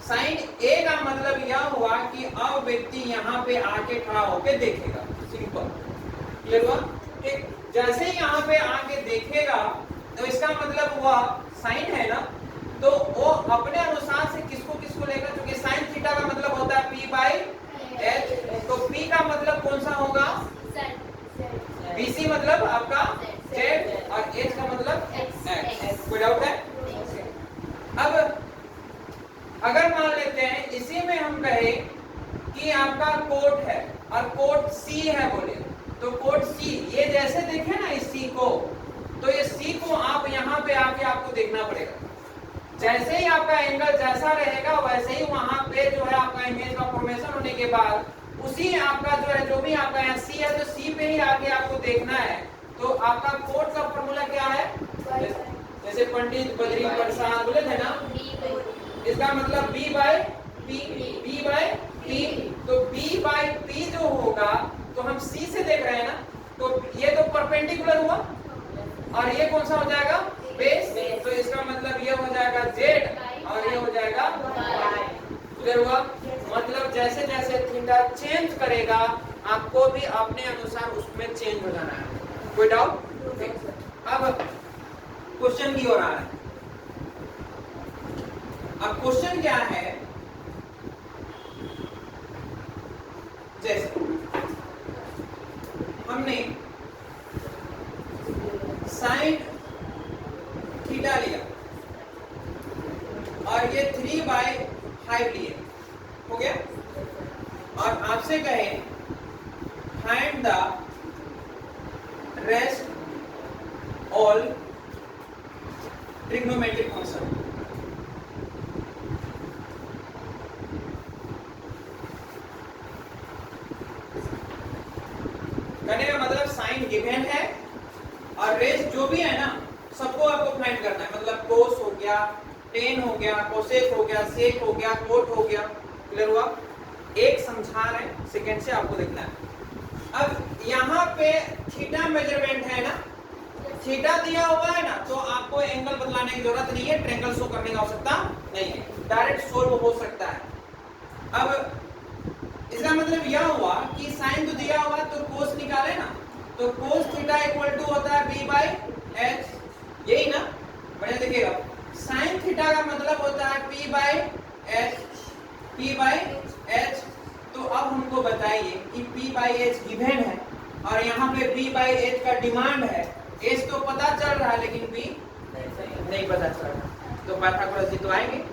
साइन ए का मतलब यह हुआ कि अब व्यक्ति यहाँ पे आके खड़ा होके देखेगा, सिंपल क्लियर हुआ। ठीक, जैसे ही यहाँ पे आके देखेगा तो इसका मतलब हुआ साइन है ना, तो वो अपने अनुसार से किसको किसको लेगा, क्योंकि साइन थीटा का मतलब होता है p बाई h, तो p का मतलब कौन सा होगा, bc मतलब आपका z और h का मतलब x। कोई डाउट है? अब अगर मान लेते हैं इसी में हम कहे कि आपका कोट है और कोट सी है बोले, तो कोट सी ये जैसे देखे ना इस सी को, तो ये सी को आप यहाँ पे आके आपको देखना पड़ेगा। जैसे ही आपका एंगल जैसा रहेगा वैसे ही वहां पे जो है आपका इमेज का फॉर्मेशन होने के बाद उसी आपका जो है, जो भी आपका यहाँ सी है तो सी पे ही आके आपको देखना है। तो आपका कोट का फॉर्मूला क्या है, जैसे पंडित बद्री प्रसाद बोले थे ना, इसका मतलब b बाय p, तो b बाय p जो होगा, तो हम c से देख रहे हैं ना, तो ये तो परपेंडिकुलर हुआ और ये कौन सा हो जाएगा, बेस, तो इसका मतलब ये हो जाएगा z और ये हो जाएगा y। क्लियर हुआ? मतलब जैसे जैसे थीटा चेंज करेगा आपको भी अपने अनुसार उसमें चेंज हो जाना है। कोई डाउट? अब क्वेश्चन की ओर आ रहा है। अब क्वेश्चन क्या है, जैसे हमने साइन थीटा लिया और ये 3/5 लिए, हो गया। और आपसे कहे find the rest all trigonometric function. कहने का मतलब साइन गिवन है और रेस जो भी है ना सबको आपको फाइंड करना है, मतलब कोस हो गया, टेन हो गया, कोसेक हो गया, सेक हो गया, कोट हो गया। क्लियर हुआ? एक समझा रहे हैं, सेकंड से आपको देखना है। अब यहाँ पे थीटा मेजरमेंट है ना, थीटा दिया हुआ है ना, तो आपको एंगल बदलाने की जरूरत नहीं है, ट्रायंगल शो करने की आवश्यकता नहीं है, डायरेक्ट सोल्व हो सकता है। अब इसका मतलब यह हुआ कि साइन तो दिया हुआ तो कोस निकाले ना, तो कोस थीटा इक्वल टू होता है b बाई h, यही ना, बढ़िया देखिएगा। साइन थीटा का मतलब होता है p बाई h, तो अब हमको बताइए कि p बाई h गिवन है और यहाँ पे b बाई h का डिमांड है। h तो पता चल रहा है लेकिन b नहीं पता चल रहा, तो पाइथागोरस जी तो आएंगे,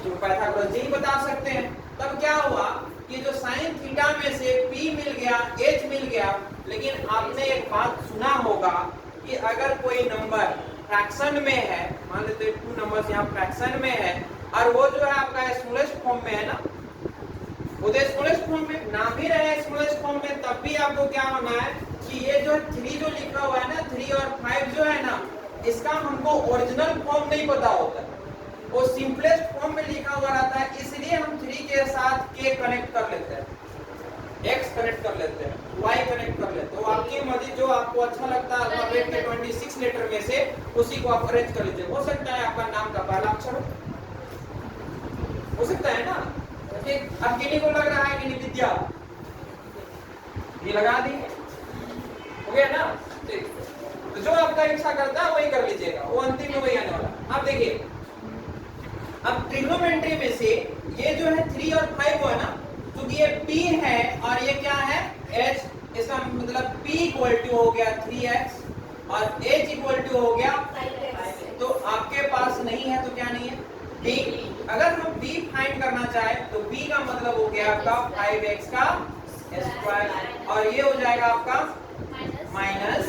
जो पाइथागोरस जी बता सकते हैं। तब क्या हुआ कि जो साइन थीटा में से p मिल गया, h मिल गया, लेकिन आपने एक बात सुना होगा कि अगर कोई नंबर फ्रैक्शन में है, मान लेते हैं 2 नंबर्स यहाँ फ्रैक्शन में है और वो जो है आपका स्मॉलेस्ट फॉर्म में है ना, वो तो स्मॉलेस्ट फॉर्म में ना भी रहे स्मॉलेस्ट फॉर्म में, तब भी आपको क्या होना है कि ये जो 3 जो लिखा हुआ है ना, 3 और 5 जो है ना, इसका हमको ओरिजिनल फॉर्म नहीं पता होता, वो सिंपलेस्ट फॉर्म में लिखा हुआ रहता है, इसलिए हम 3 के साथ k कनेक्ट कर लेते हैं, x कनेक्ट कर लेते हैं, y कनेक्ट कर लेते हैं। तो आपकी मर्जी, जो आपको अच्छा लगता है अल्फाबेट के 26 लेटर में से उसी को आप अरेंज कर लीजिए। हो सकता है आपका नाम का पहला अक्षर हो सकता है ना। ठीक, अब किन्हीं को लग रहा है कि विद्या, ये लगा दी, हो गया ना। ठीक, तो जो आपका इच्छा करता है वही कर लीजिएगा, वो अंतिम में वही आने वाला। अब देखिए, अब ट्रिग्नोमेट्री में से ये जो है 3 और 5 है ना, क्योंकि ये p है और ये क्या है h, इसका मतलब p इक्वल टू हो गया 3x और h इक्वल टू हो गया 5x। तो आपके पास नहीं है तो क्या नहीं है, b। अगर हम b फाइंड करना चाहे तो b का मतलब हो गया आपका 5x का स्क्वायर और ये हो जाएगा आपका माइनस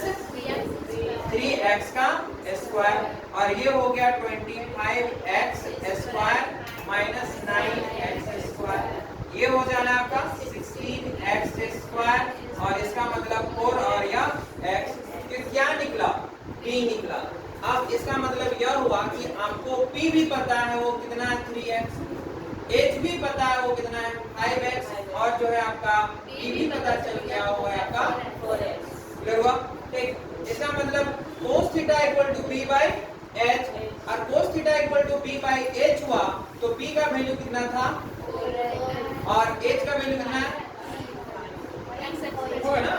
3x का स्क्वायर और ये हो गया 25x square minus 9x square, ये हो जाना आपका 16x स्क्वायर और इसका मतलब 4 और यह x। तो क्या निकला, p निकला। अब इसका मतलब यह हुआ कि आपको p भी पता है वो कितना है 3x, h भी पता है वो कितना है 5x और जो है आपका p भी पता चल गया वो है आपका 4x। क्लियर हुआ? ठीक, इसका मतलब cos theta equal to p by h और cos theta equal to p by h हुआ तो p का वैल्यू कितना था और h का वैल्यू कितना है, है ना।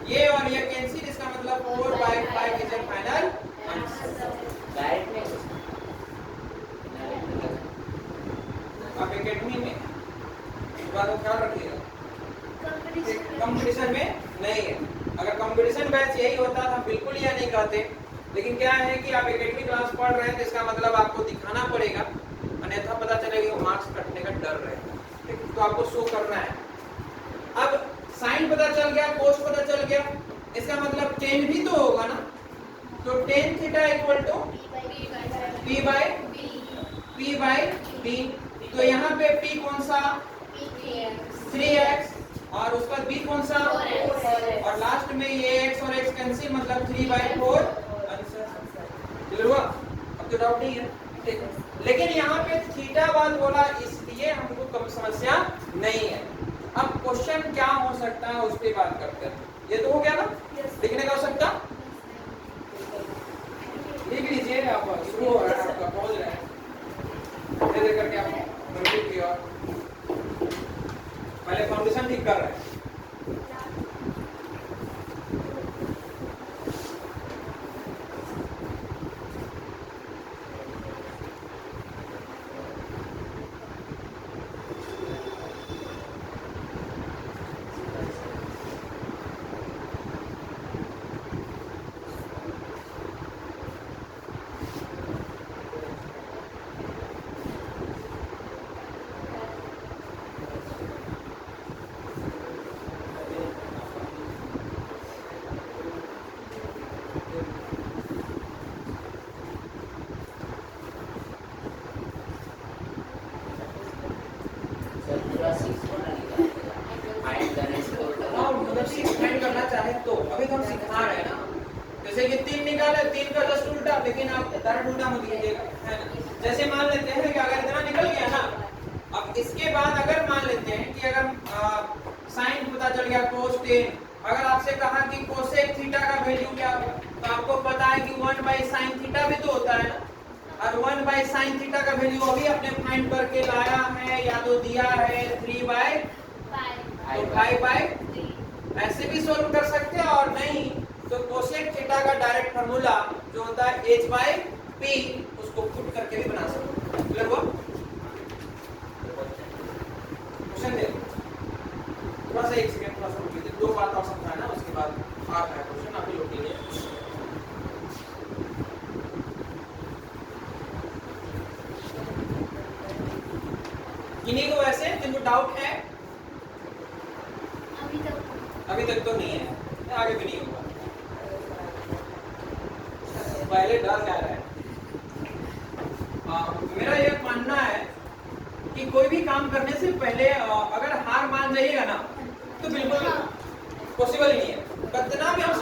ये और ये कैंसिल, इसका मतलब 4 बाय 5 इज फाइनल आंसर। आप एकेडमी में इस बात को ख्याल रखिएगा, कंपटीशन में नहीं है। अगर कंपटीशन बैच यही होता तो हम बिल्कुल यह नहीं कहते, लेकिन क्या है कि आप एकेडमी क्लास पढ़ रहे हैं तो इसका मतलब आपको दिखाना पड़ेगा, अन्यथा पता चलेगा कि मार्क्स कटने का डर रहेगा। ठीक, तो आपको शो करना है। अब साइन पता चल गया, कोस पता चल गया, इसका मतलब टेन भी तो होगा ना, तो tan theta equal to p by b। तो यहाँ पे p कौन सा 3x और उसका b कौन सा 4x और लास्ट में ये x और x कैंसिल, मतलब 3/4 आंसर। क्लियर हुआ? अब तो डाउट नहीं है। ठीक, लेकिन यहाँ पे थीटा बात बोला इसलिए हमको कम समस्या नहीं है। अब क्वेश्चन क्या हो सकता है उस पे बात करते हैं। ये तो हो गया ना, लिखने का हो सकता, लिख लीजिए। आप शुरू हो रहा है आपका, पहुंच रहे हैं धीरे करके, आप कंप्लीट किया, पहले फाउंडेशन ठीक कर रहे हैं। जैसे कि 3 निकाला, 3 का जस्ट उल्टा, लेकिन आप डायरेक्ट उल्टा मत कीजिएगा, है ना। जैसे मान लेते हैं कि अगर इतना निकल गया ना, अब इसके बाद अगर मान लेते हैं कि अगर साइन पता चल गया cos 10, अगर आपसे कहा कि कोसेक थीटा का वैल्यू क्या होगा, तो आपको पता है कि 1/sin थीटा भी तो होता है ना, और 1/sin थीटा का वैल्यू अभी आपने फाइंड करके लाया है या तो दिया है 3/5, तो 5/3 ऐसे भी सोल्व कर सकते हैं, और नहीं तो कोसेक थीटा का डायरेक्ट फार्मूला जो होता है h/p, उसको पुट करके भी बना सकते हैं। क्लियर हुआ? क्वेश्चन दे थोड़ा सा, एक सेकंड थोड़ा सा रुक लीजिए, 2 बात और समझाना, उसके बाद आता है क्वेश्चन आप लोग के लिए। किन्हीं को वैसे जिनको डाउट है अभी तक तो नहीं है, आगे भी नहीं होगा, पहले डर क्या रहा है। मेरा यह मानना है कि कोई भी काम करने से पहले अगर हार मान जाइएगा ना तो बिल्कुल पॉसिबल ही नहीं है। कितना भी हम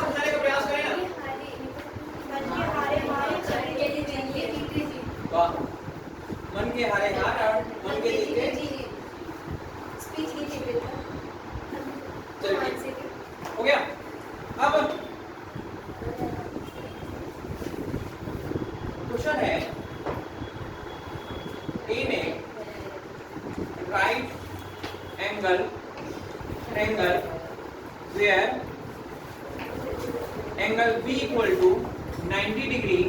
के हारे हार और उनके जीते। स्पीच की थी बेटा। चलिए ठीक। हो गया। अब क्वेश्चन है in a right angle triangle where angle B equal to 90 degree,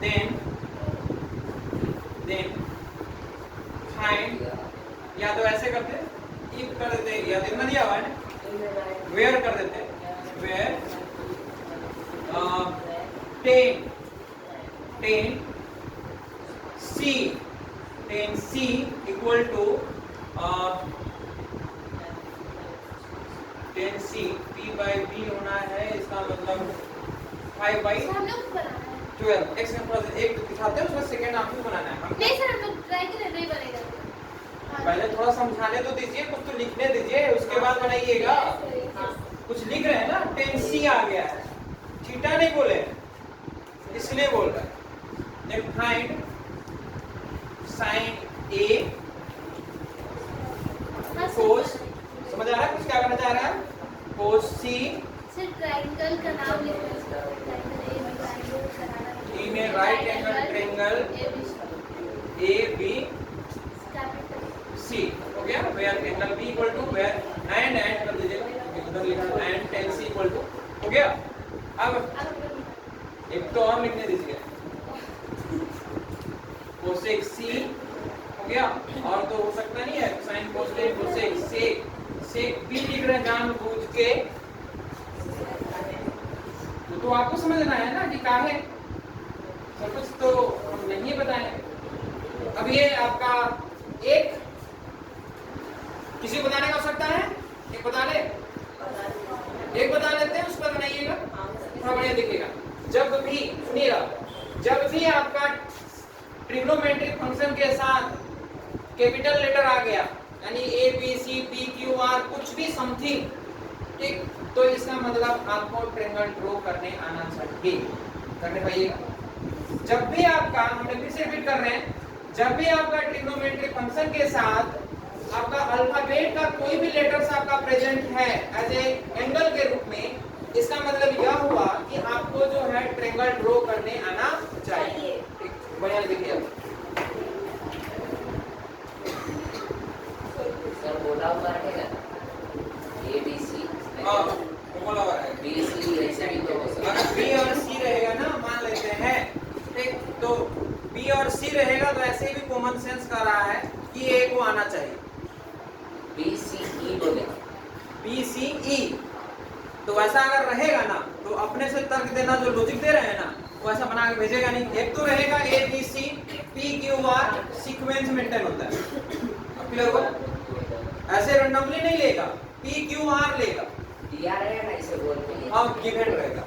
then find, या तो ऐसे करते if कर देते या देखना दिया हुआ है ना, where कर देते where 10 C equal to 10C P by B होना है, इसका मतलब 5 by हम लोग बनाना है 12 x में प्लस एक दिखाते हैं उसका सेकंड आपको बनाना है। हम नहीं सर हम लोग ट्राई करें नहीं बनेगा पहले थोड़ा समझाने तो दीजिए, कुछ तो लिखने दीजिए, उसके बाद बनाइएगा। कुछ लिख रहे हैं ना, 10C आ गया है, थीटा नहीं बोले इसलिए बोल रहे हैं। then find sin A cos, समझ आ रहा है कुछ क्या करना चाह रहा है, cos C सर ट्रायंगल का नाम लिखो ट्रायंगल ए बी ट्रायंगल कराना है in a right angle triangle A B A B C हो गया, where angle B equal to where and कर दीजिएगा, उधर लिखा है and 10C equal to, हो गया। अब एक तो और लिखने दीजिए, cosec C हो गया, और तो हो सकता नहीं है sin cosec cosec sec B लिख रहे हैं जानबूझ के, तो आपको समझना है ना कि काहे सब कुछ तो हम नहीं बताएं। अब ये आपका एक किसी को बताने का आवश्यकता है, एक बता ले, एक बता लेते हैं, उस पर बनाइएगा थोड़ा बढ़िया दिखेगा। जब भी सुनिएगा, जब भी आपका ट्रिग्नोमेट्रिक फंक्शन के साथ कैपिटल लेटर आ गया यानी A B C P Q R कुछ भी समथिंग, ठीक, तो इसका मतलब आपको ट्रायंगल ड्रॉ करने आना चाहिए, करने पाइएगा। जब भी आपका, हमने फिर से रिपीट कर रहे हैं, जब भी आपका ट्रिग्नोमेट्रिक फंक्शन के साथ आपका अल्फाबेट का कोई भी लेटर्स आपका प्रेजेंट है एज ए एंगल के रूप में, इसका मतलब यह हुआ कि आपको जो है ट्रायंगल ड्रॉ करने आना चाहिए। बढ़िया देखिए, सर बोला हुआ रहेगा A B C, हां बोला हुआ है B C ऐसे भी तो हो सकता अगर B और C रहेगा ना, मान लेते हैं, ठीक, तो B और C रहेगा तो ऐसे भी कॉमन सेंस कर रहा है कि A को आना चाहिए, B C E बोले B C E, तो वैसा अगर रहेगा ना तो अपने से तर्क देना, जो लॉजिक दे रहे हैं ना वैसा बना के भेजेगा नहीं। एक तो रहेगा A B C P Q R sequence maintain होता है, क्लियर हो, ऐसे रैंडमली नहीं लेगा, P Q R लेगा, दिया रहेगा इसे बोलते हैं हाँ गिवन रहेगा।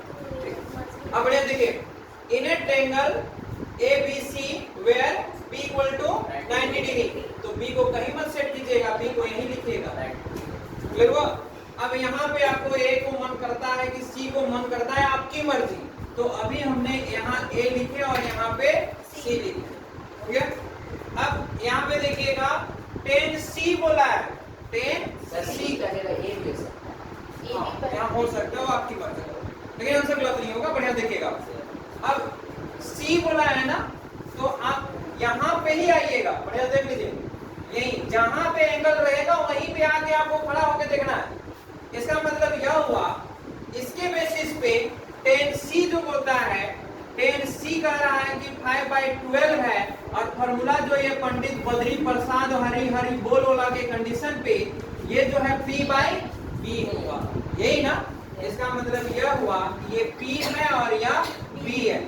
अब बढ़िया देखिए, in a triangle A B C where P equal to 90 degree, तो B को कहीं मत सेट कीजिएगा, B को यहीं लिखिएगा, क्लियर हुआ। अब यहाँ पे आपको A को मन करता है कि C को मन करता है, आपकी मर्जी, तो अभी हमने यहाँ A लिखे और यहाँ पे C लिखे, ठीक है। अब यहाँ पे देखिएगा 10C बोला है, 10C कहेगा A B C, यहाँ हो सकता है, वो आपकी मर्जी, लेकिन आंसर गलत नहीं होगा, बढ़िया देखिएगा। अब C बोला है ना, तो आप यहाँ पे ही आइएगा, बढ़िया देख लीजिए, यही जहाँ पे एंगल रहेगा वहीं पे आके आपको खड़ा होकर देखना है। इसका मतलब यह हुआ, इसके बेसिस पे 10C जो होता है, 10C कह रहा है कि 5/12 है, और फॉर्मूला जो ये पंडित बद्री प्रसाद हरी हरी बोल वाला के कंडीशन पे ये जो है P/B होगा, यही ना। इसका मतलब यह हुआ कि ये P है और यह B है,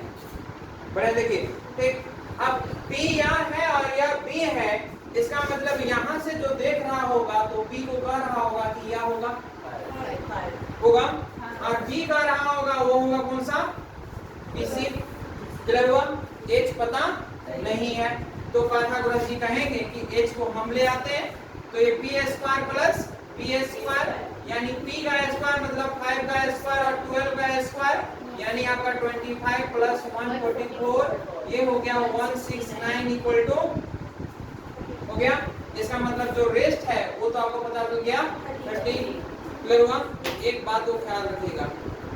बढ़िया देखिए, ठीक। अब P यहाँ है और यह B है, इसका मतलब यहाँ से जो देख रहा होगा तो B को कह रहा होगा कि यह होगा और G कह रहा होगा वो होगा कौन सा, BC, क्लियर हुआ। H पता नहीं है तो पाइथागोरस जी कहेंगे कि H को हम ले आते हैं, तो ये P² प्लस PS² यानी P का स्क्वायर मतलब 5 का स्क्वायर और 12 का स्क्वायर यानी आपका 25 प्लस 144 ये हो गया 169 इक्वल टू हो गया। इसका मतलब जो रेस्ट है वो तो आपको पता चल गया 30। क्लियर हुआ? एक बात को ख्याल रखिएगा,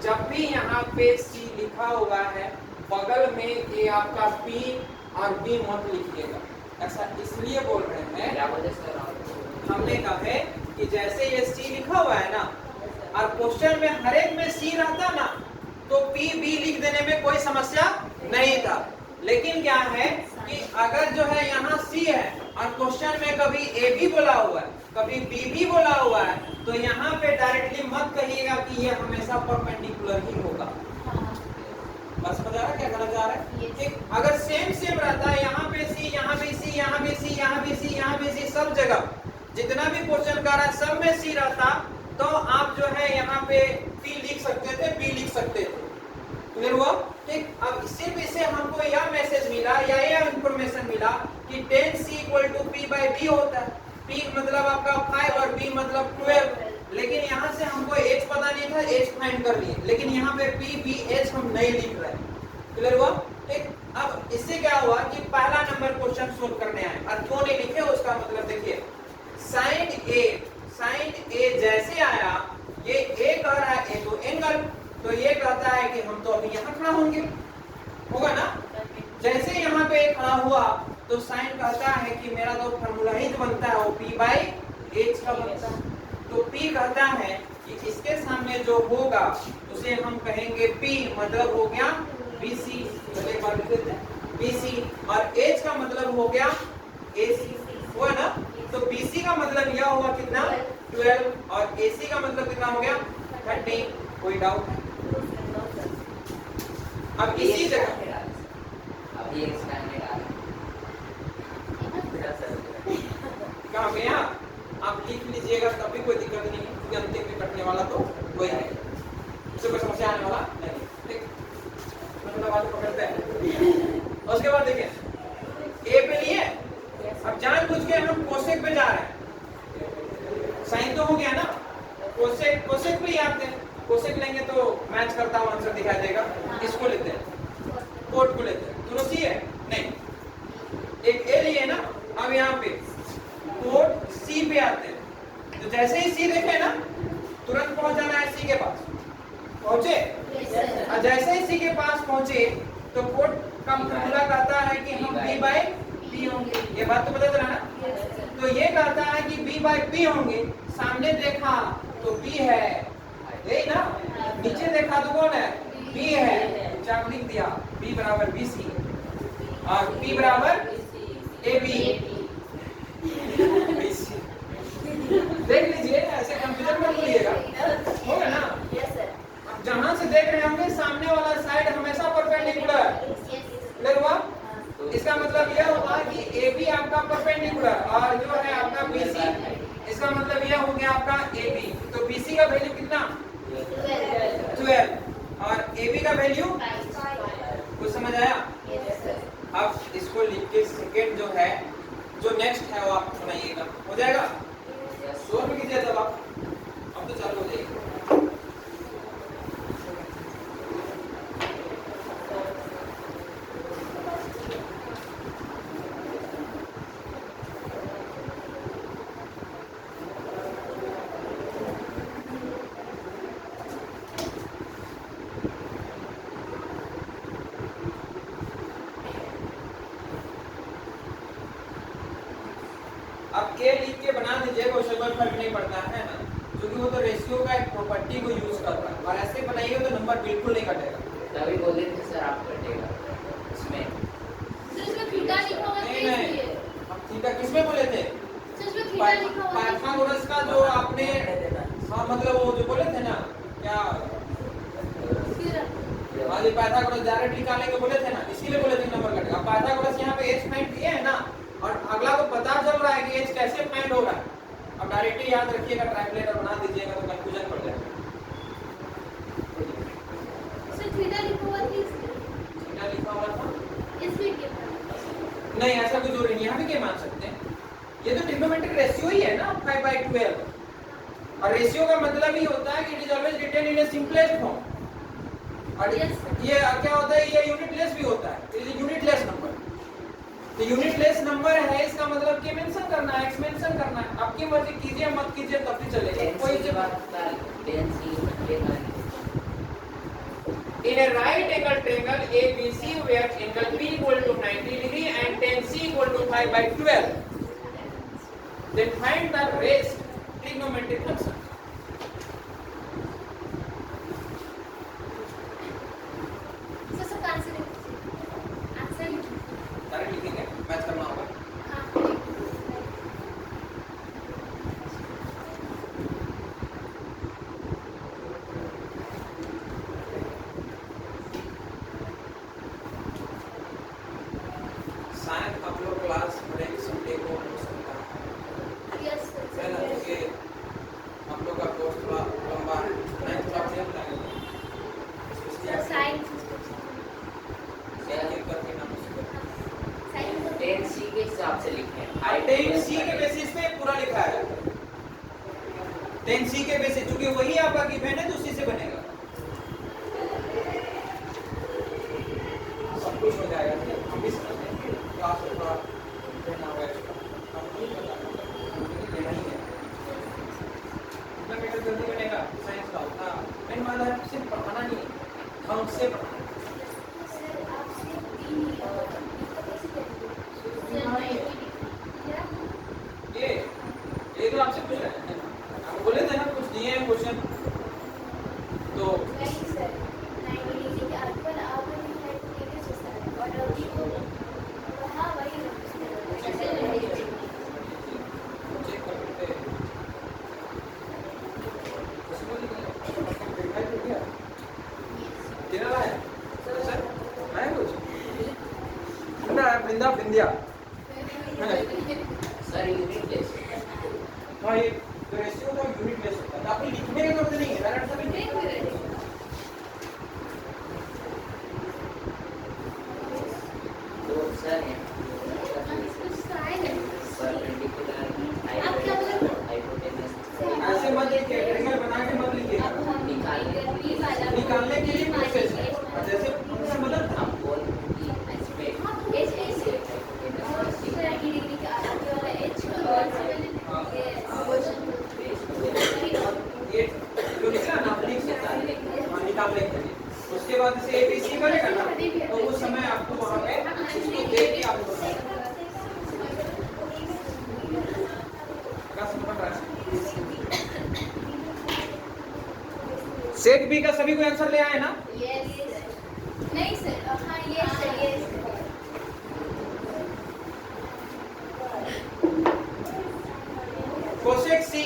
जब भी यहाँ पे सी लिखा हुआ है बगल में ये आपका पी और बी मत लिखिएगा। ऐसा इसलिए बोल रहे हैं, क्या वजह से रहा हमने कहा है कि जैसे ये सी लिखा हुआ है ना और क्वेश्चन में हर एक में सी रहता ना तो पी बी लिख देने में कोई समस्या नहीं था। लेकिन क्या है कि अगर जो है यहाँ सी है और क्वेश्चन में कभी ए भी बोला हुआ है कभी बी भी बोला हुआ है तो यहाँ पे डायरेक्टली मत कहिएगा कि ये हमेशा परपेंडिकुलर ही होगा। बस समझ आ रहा है क्या कहना चाह रहा है? ठीक, अगर सेम सेम रहता है यहाँ पे सी यहाँ भी सी यहाँ भी सी यहाँ भी सी यहाँ भी सी सब जगह जितना भी क्वेश्चन कर रहा है सब में सी रहता तो आप जो है यहाँ पे पी लिख सकते थे बी लिख सकते थे। क्लियर हुआ? ठीक, अब सिर्फ इसे हमको यह मैसेज मिला या यह इंफॉर्मेशन मिला कि 10c equal to P by B होता है। पी मतलब आपका 5 और बी मतलब 12, लेकिन यहाँ से हमको एच पता नहीं था, एच फाइंड कर लिए, लेकिन यहाँ पे पी बी एच हम नहीं लिख रहे। क्लियर हुआ? ठीक, अब इससे क्या हुआ कि पहला नंबर क्वेश्चन सोल्व करने आए और क्यों नहीं लिखे उसका मतलब देखिए, साइन ए जैसे आया ये ए कह रहा है ए तो एंगल, तो ये कहता है कि हम तो अभी यहाँ खड़ा होंगे, होगा ना। जैसे यहाँ पे खड़ा हुआ तो साइन कहता है कि मेरा तो फॉर्मूला ही तो बनता है वो p बाई एच का बनता है। तो p कहता है कि इसके सामने जो होगा उसे हम कहेंगे p मतलब हो गया bc, चलिए एक बार लिख देते हैं bc, और h का मतलब हो गया ac, हुआ ना। तो bc का मतलब यह हुआ कितना 12 और ac का मतलब कितना हो गया 30। कोई डाउट? अब इसी जगह अभी एक स्टैंडर्ड आ कहाँ पे यहाँ आप लिख लीजिएगा तब भी कोई दिक्कत नहीं है क्योंकि अंतिम में कटने वाला तो वही है, उससे कोई समस्या आने वाला नहीं। ठीक, मतलब बात पकड़ते हैं। उसके बाद देखिए ए पे लिए, अब जानबूझ के हम कोसेक पे जा रहे हैं। साइन तो हो गया ना, कोसेक पे ही आते हैं, कोसेक लेंगे तो मैच करता हुआ आंसर दिखाई देगा। इसको लेते हैं, कोड को लेते हैं, दोनों सी है नहीं, एक ए लिए ना। अब यहाँ पे कोड सी पे आते हैं, तो जैसे ही सी देखे ना तुरंत पहुंच जाना है सी के पास। पहुंचे? और जैसे ही सी के पास पहुंचे तो कोड का फॉर्मूला कहता है कि हम b बाई पी होंगे, ये बात तो पता चला ना। तो ये कहता है कि b बाई पी होंगे, सामने देखा तो b है, यही ना, नीचे देखा तो कौन है b है, चाक लिख दिया b बराबर bc और p बराबर ab। देख लीजिए, ऐसे कंफ्यूजन मत करिएगा, होगा ना। जहां से देख रहे होंगे सामने वाला साइड हमेशा परपेंडिकुलर। क्लियर हुआ? इसका मतलब यह होगा कि AB आपका परपेंडिकुलर और जो है आपका BC, इसका मतलब यह हो गया आपका AB। तो BC का वैल्यू कितना 12 और AB का वैल्यू कुछ समझ आया? अब इसको लिख के सेकेंड जो है जो नेक्स्ट है वो आप सुनाइएगा, हो जाएगा? शोर में कीजिए तब आप, अब तो चालू हो जाएगी। अब के लिख के बना दीजिएगा, उससे कोई फर्क नहीं पड़ता है ना, क्योंकि वो तो रेशियो का एक प्रॉपर्टी को यूज करता है और ऐसे बनाइएगा तो नंबर बिल्कुल नहीं कटेगा। तभी बोले थे सर आप कटेगा इसमें। इसमें थीटा लिखा हुआ है नहीं, हम थीटा किसमें बोले थे? इसमें थीटा लिखा हुआ है। पाइथागोरस का जो आपने, हाँ मतलब वो जो बोले थे ना क्या, हाँ जी पाइथागोरस डायरेक्ट निकालने के बोले थे ना, इसीलिए बोले थे नंबर कटेगा। पाइथागोरस यहाँ पे h फाइंड किए है ना और अगला को पता चल रहा है कि h कैसे फाइंड होगा। अब डायरेक्ट ही याद रखिएगा, ट्राइलेटर बना दीजिएगा तो कंफ्यूजन पड़ जाएगा। इसमें थीटा लिखा हुआ है, थीटा लिखा हुआ था इसमें क्या नहीं, ऐसा कुछ जरूरी नहीं, यहाँ भी क्या मान सकते हैं, ये तो ट्रिग्नोमेट्रिक रेशियो ही है ना 5/12 और रेशियो का मतलब ही होता है कि it is always written in a simplest form. और Yes, ये क्या होता है, ये यूनिटलेस भी होता है, ये यूनिटलेस नंबर। तो यूनिटलेस नंबर है, इसका मतलब कि मेंशन करना है, एक्स मेंशन करना है। आपकी मर्जी, कीजिए मत कीजिए तब भी चलेगा, कोई के बाद tan c ये In a right angle triangle ABC where angle B equal to 90 degree and tan C equal to 5/12, then find the rest trigonometric function. so सब आंसर डायरेक्ट लिखेंगे, मैच करना होगा। शायद आप लोग क्लास ब्रेक संडे को हो सकता है ना, क्योंकि हम लोग का कोर्स थोड़ा लंबा है, नहीं थोड़ा ब्रेक लगेगा, इसलिए साइंस एक करके नाम उसको tan c के हिसाब से लिखे हैं। tan C के बेसिस पे पूरा लिखा है, tan C के बेसिस, क्योंकि वही आपका गिवन है तो उसी से बनेगा, सब कुछ हो जाएगा। हम भी समझते हैं कि क्लास में थोड़ा देना होगा एक्स्ट्रा, हमको नहीं पता, हमको लेना ही है, मतलब मीटर जल्दी बनेगा साइंस का उतना मेन वाला है, सिर्फ पढ़ाना नहीं है, हम से पढ़ाना ये तो आपसे पूछ रहे हैं, आप बोले थे ना कुछ दिए हैं क्वेश्चन, तो चेक कर लेते हैं। उसमें देखा ही गया तेरा है सर, है कुछ ठंडा है, बिंदा बिंदिया सर यूनिटलेस हाँ, ये रेशियो का यूनिटलेस होता है, तो आपको लिखने की जरूरत नहीं है, डायरेक्ट सब तो सर है परपेंडिकुलर हाइपोटेनस ऐसे मत लिखिए, ट्रायंगल बना के मत लिखिए, निकालने के लिए प्रोसेस है, और जैसे फंक्शन बदलता हम बोल इसमें ये जो निकला ना आप लिख सकते हैं, हाँ, निकालने के लिए, उसके बाद से ABC बनेगा ना, तो उस समय आपको वहाँ पे इसको देख के आपको सेट बी का सभी को आंसर ले आए ना? नहीं सर, हाँ ये सर, कोसेक सी,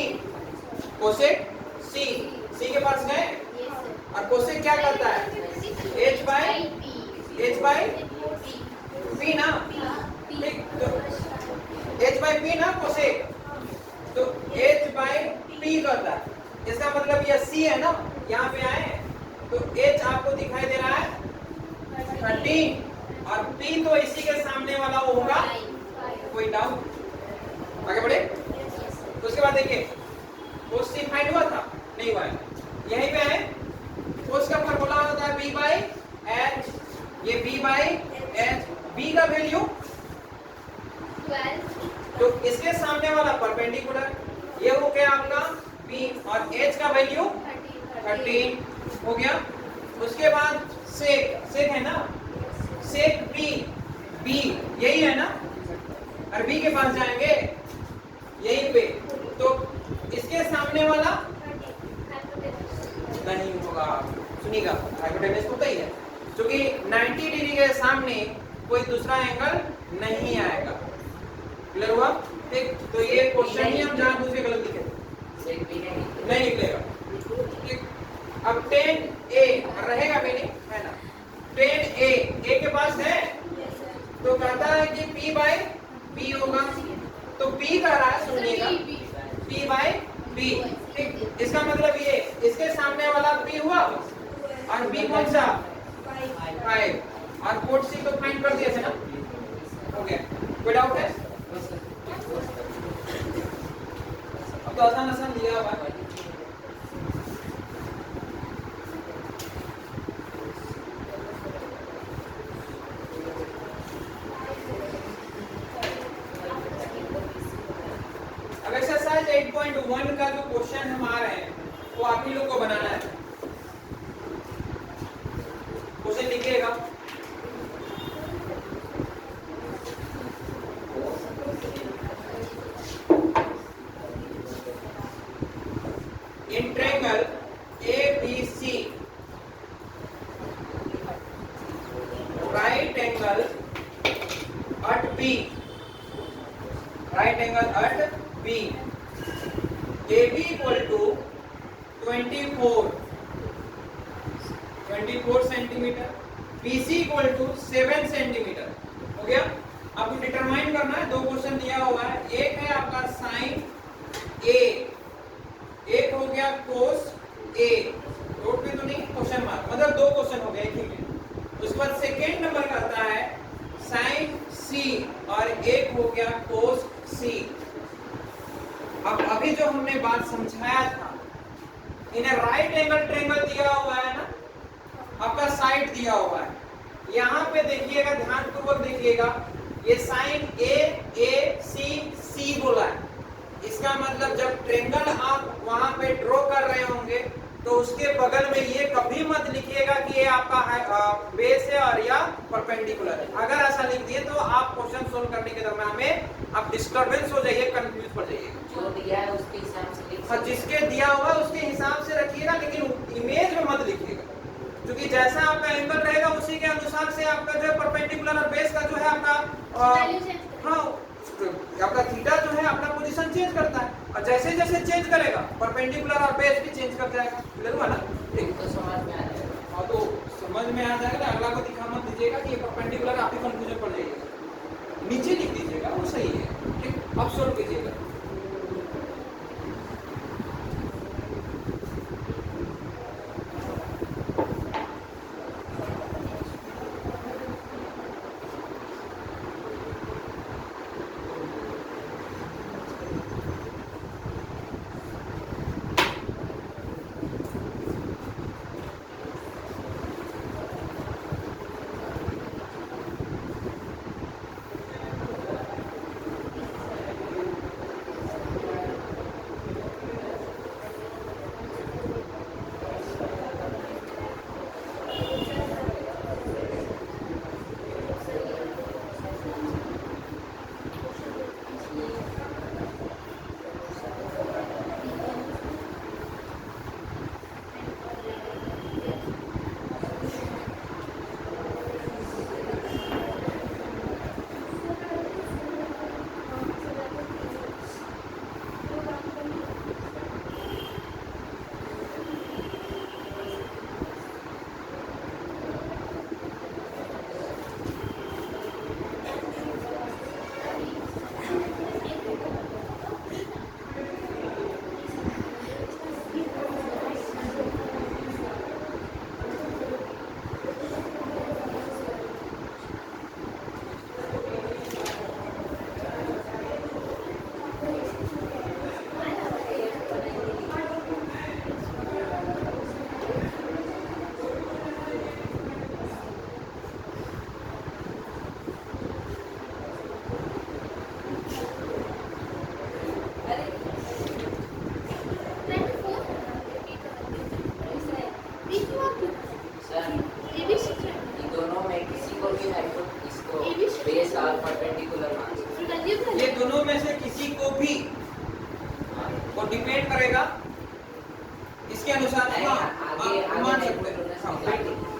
कोसेक सी, सी के पास गए, और कोसेक क्या करता है, h बाई p ना, ठीक, तो h बाई p ना कोसेक, तो h बाई p करता है, इसका मतलब ये c है ना, यहाँ पे आए तो h आपको दिखाई दे रहा है 13, और p तो इसी के सामने वाला वो होगा, कोई डाउट? आगे बढ़े, उसके बाद देखिए कोस सी फाइंड हुआ था, नहीं हुआ है, यहीं पे है, कोस का फार्मूला होता है b बाई h, ये b बाई h, b का वैल्यू 12, तो इसके सामने वाला परपेंडिकुलर, ये हो गया आपका b, और h का वैल्यू 13 हो गया। उसके बाद सेक, सेक है ना, सेक b, b यही है ना, और b के पास जाएंगे यहीं पे, तो इसके सामने वाला नहीं होगा, सुनिएगा, हाइपोटेनस होता ही है, क्योंकि 90 डिग्री के सामने कोई दूसरा एंगल नहीं आएगा, क्लियर हुआ? ठीक, तो ये क्वेश्चन ही हम जहां दूसरे गलत लिखे सेट भी नहीं निकलेगा, ठीक। अब tan a रहेगा भी नहीं, है ना, tan a के पास है, तो कहता है कि p बाई b होगा, तो p कह रहा है, सुनिएगा, p बाई b, ठीक, इसका मतलब ये इसके सामने वाला p हुआ, और b कौन सा 5, और कोड सी तो फाइंड कर दिया था ना, हो गया, कोई डाउट है? अब तो आसान आसान दिया हुआ है, 3.1 का जो क्वेश्चन हम आ रहे हैं वो आप ही लोग को बनाना है। क्वेश्चन लिखिएगा। In triangle ABC right angle at B, right angle at B, AB equal to 24 centimetre, BC equal to 7 centimetre. हो गया। आपको डिटरमाइन करना है, दो क्वेश्चन दिया हुआ है। एक है आपका साइन A, एक हो गया कोस A। रोड पे तो नहीं, क्वेश्चन मार्क, मतलब दो क्वेश्चन हो गए एक ही में। उसके बाद सेकेंड नंबर का आता है साइन C और एक हो गया कोस C। अब अभी जो हमने बात समझाया था, इन्हें राइट एंगल ट्रायंगल दिया हुआ है ना, आपका साइड दिया हुआ है। यहाँ पे देखिएगा, ध्यान पूर्वक देखिएगा, ये साइन AC बोला है। इसका मतलब जब ट्रायंगल आप वहां पे ड्रॉ कर रहे होंगे तो उसके बगल में ये कभी मत लिखिएगा कि ये आपका बेस है और या परपेंडिकुलर है। अगर ऐसा लिख दिए तो आप क्वेश्चन सोल्व करने के दरम्यान में आप डिस्टर्बेंस हो जाइए, कंफ्यूज पड़ जाइए। जो दिया है उसके हिसाब से लिख। हाँ, जिसके दिया हुआ है उसके हिसाब से रखिएगा, लेकिन इमेज में मत लिखिएगा, क्योंकि जैसा आपका एंगल रहेगा उसी के अनुसार से आपका जो है परपेंडिकुलर और बेस का जो है आपका आपका थीटा जो है अपना पोजीशन चेंज करता है, और जैसे जैसे चेंज करेगा परपेंडिकुलर और बेस भी चेंज कर जाएगा। क्लियर हुआ ना? ठीक, तो समझ में आ जाएगा। हाँ, तो समझ में आ जाएगा। अगला को दिखा मत दीजिएगा कि ये परपेंडिकुलर, आप ही कंफ्यूजन पड़ जाइएगा। नीचे लिख दीजिएगा, वो सही है। ठीक, अब सोल्व कीजिएगा। ये दोनों में से किसी को भी वो डिपेंड करेगा इसके अनुसार। मान सकते हैं,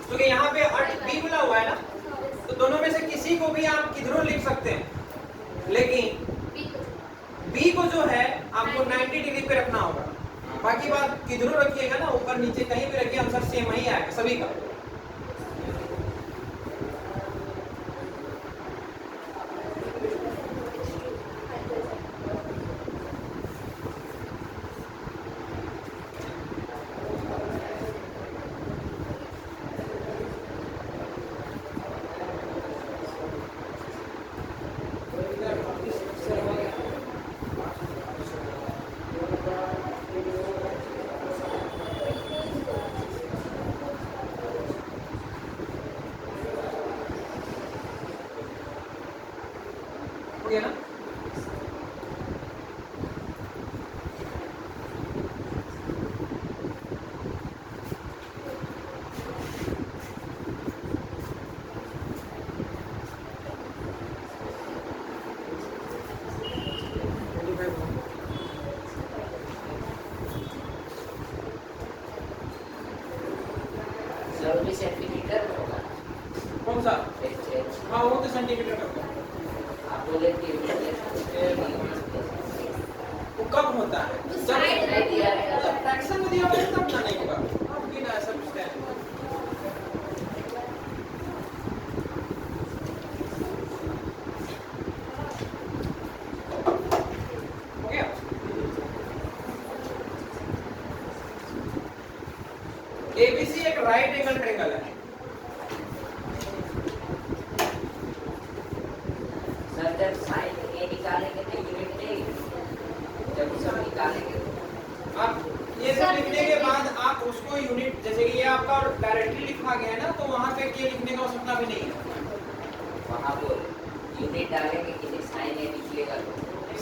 क्योंकि यहाँ पे अर्थ बी मिला हुआ है ना, तो दोनों में से किसी को भी आप किधरों लिख सकते हैं, लेकिन बी को जो है आपको 90 डिग्री पे रखना होगा। बाकी बात किधरों रखिएगा ना, ऊपर नीचे कहीं भी रखिए, आंसर सेम ही आएगा सभी का। ना कौन सा? H हाँ वो तो सेंटीमीटर में होगा। आप बोले कि वो कब होता है? तो जब साइड में दिया रहेगा। फ्रैक्शन में दिया होगा तब ना नहीं होगा। अब बिना ऐसा कुछ है। हो गया? ABC एक राइट एंगल ट्रायंगल है। सर जब साइन ए निकालेंगे तो यूनिट लेंगे, जब सब निकालेंगे आप ये सब लिखने के बाद आप उसको यूनिट, जैसे कि ये आपका डायरेक्टली लिखा गया है ना, तो वहां पे के लिखने का आवश्यकता भी नहीं है। वहाँ पर यूनिट डालेंगे कि नहीं, साइन ए निकलेगा तो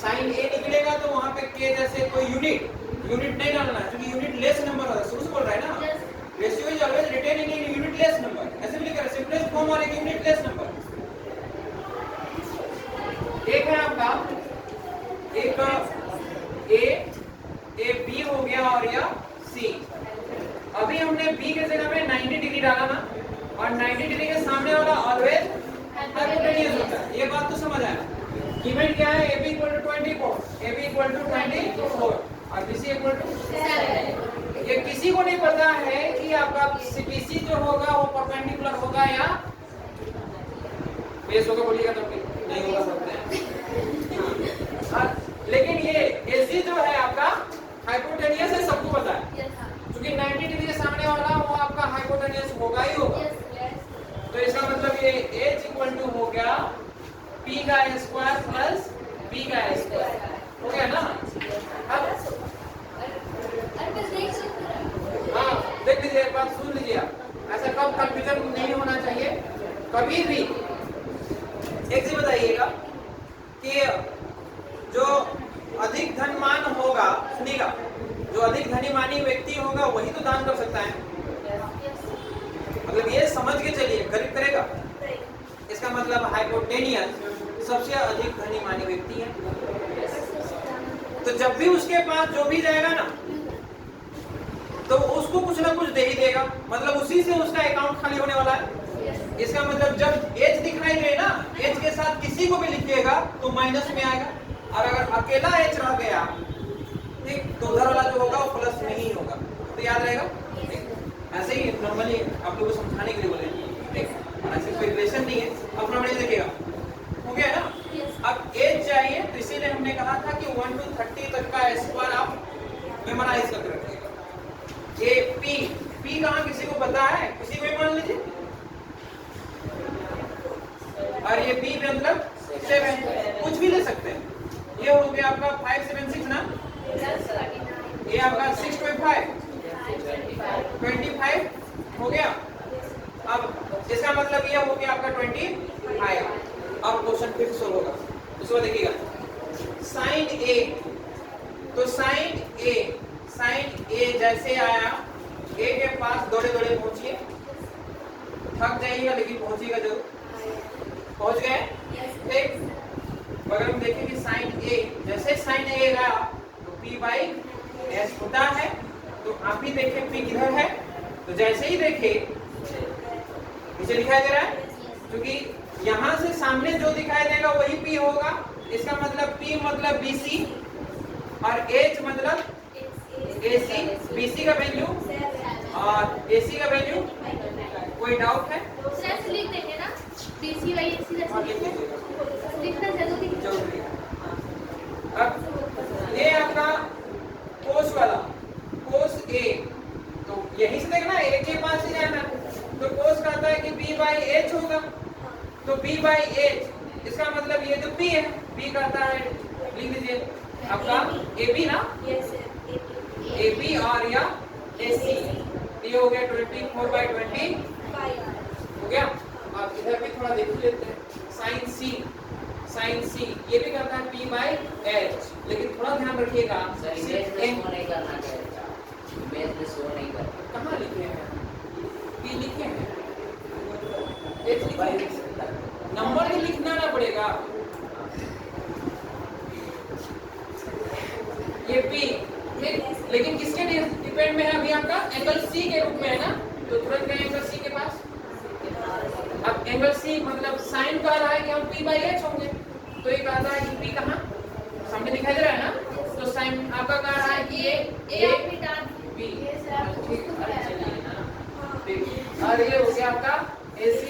साइन ए निकलेगा तो वहां पे के जैसे कोई यूनिट नहीं डालना है, क्योंकि यूनिट लेस नंबर होता है। शुरू से बोल रहा है ना, ratio is always written in unitless number. ऐसे भी लिखा है सिंपलेस्ट फॉर्म और एक यूनिट लेस नंबर। एक है आपका एक ए बी हो गया और या सी। अभी हमने बी के जगह में 90 डिग्री डाला ना, और 90 डिग्री के सामने वाला ऑलवेज हाइपोटेन्यूस होता है। ये बात तो समझ आया। गिवन क्या है? AB = 24, AB = 24 और BC = ये किसी को नहीं पता है कि आपका BC जो होगा वो परपेंडिकुलर होगा या बेस होगा। बोलिएगा तो नहीं होगा सकते हैं। लेकिन ये AC जो है आपका हाइपोटेन्यूस है, सबको पता है, क्योंकि 90 डिग्री के सामने वाला वो आपका हाइपोटेन्यूस होगा ही होगा। तो इसका मतलब ये H = हो गया P का स्क्वायर प्लस B का स्क्वायर। हो गया ना? अब हाँ देख लीजिए, एक बात सुन लीजिए आप। ऐसा कब कंफ्यूजन नहीं होना चाहिए कभी भी। एक चीज बताइएगा कि जो अधिक धनवान होगा, सुनिएगा, जो अधिक धनीमानी व्यक्ति होगा वही तो दान कर सकता है। मतलब ये समझ के चलिए, गरीब करेगा। इसका मतलब हाइपोटेनियस सबसे अधिक धनीमानी व्यक्ति है। तो जब भी उसके पास जो भी जाएगा ना, तो उसको कुछ ना कुछ दे ही देगा। मतलब उसी से उसका अकाउंट खाली होने वाला है। इसका मतलब जब H दिखाई दे ना, H के साथ किसी को भी लिखिएगा तो माइनस में आएगा, और अगर अकेला H रह गया ठीक, तो उधर वाला जो होगा वो प्लस में ही होगा। तो याद रहेगा। ऐसे ही नॉर्मली आप लोगों को समझाने के लिए बोले, ठीक, और ऐसे कोई इक्वेशन नहीं है। अपना बड़े देखिएगा। हो गया ना? अब H चाहिए, तो इसीलिए हमने कहा था कि 1 to 30 तक का स्क्वायर आप मेमोराइज करके रखिएगा। ये P कहाँ किसी को पता है? किसी को भी मान लीजिए। और ये B मतलब 7, कुछ भी ले सकते हैं। ये हो गया आपका 5 7 6 ना, ये आपका 6 × 5 25 हो गया। अब इसका मतलब ये हो गया आपका 25। अब क्वेश्चन फिर सोल्व होगा। उसको देखिएगा साइन A, तो साइन A जैसे आया, A के पास दौड़े दौड़े पहुंचिए, थक जाइएगा लेकिन पहुंचिएगा जरूर। पहुंच गए? ठीक। अगर हम देखें कि साइन A, जैसे साइन A गया तो P/S होता है। तो आप ही देखें P किधर है, तो जैसे ही देखें नीचे दिखाई दे रहा है, क्योंकि यहाँ से सामने जो दिखाई देगा वही P होगा। इसका मतलब P मतलब BC और H मतलब AC। BC का वैल्यू और AC का वैल्यू, कोई डाउट है? लिख देंगे ना, BC बाई AC लिखना जरूरी है। अब ये आपका कोस वाला, कोस A, तो यहीं से देखना, A के पास ही जाना। तो कोस कहता है कि B/H होगा, तो B/H इसका मतलब ये तो P है। B कहता है, लिख लीजिए आपका AB ना, AB और या AC। ये हो गया 24/20 हो गया। आप इधर भी थोड़ा देख लेते हैं। साइन C ये भी करता है P/H, लेकिन थोड़ा ध्यान रखिएगा सर इमेज में शो नहीं करना चाहिए, इमेज में शो नहीं करना। कहाँ लिखे हैं? P लिखे हैं, H लिखे हैं, नंबर भी लिखना ना पड़ेगा। ये P, लेकिन किसके डिपेंड में है? अभी आपका एंगल C के रूप में है ना, तो तुरंत गए एंगल C के पास। अब एंगल सी मतलब साइन कह रहा है कि हम p बाई h होंगे, तो ये कहता है कि p कहाँ सामने दिखाई दे रहा है ना, तो साइन आपका कह रहा है कि ए आप मिटा b ये से आप ठीक है, चलिए ना ठीक। और ये हो गया आपका AC,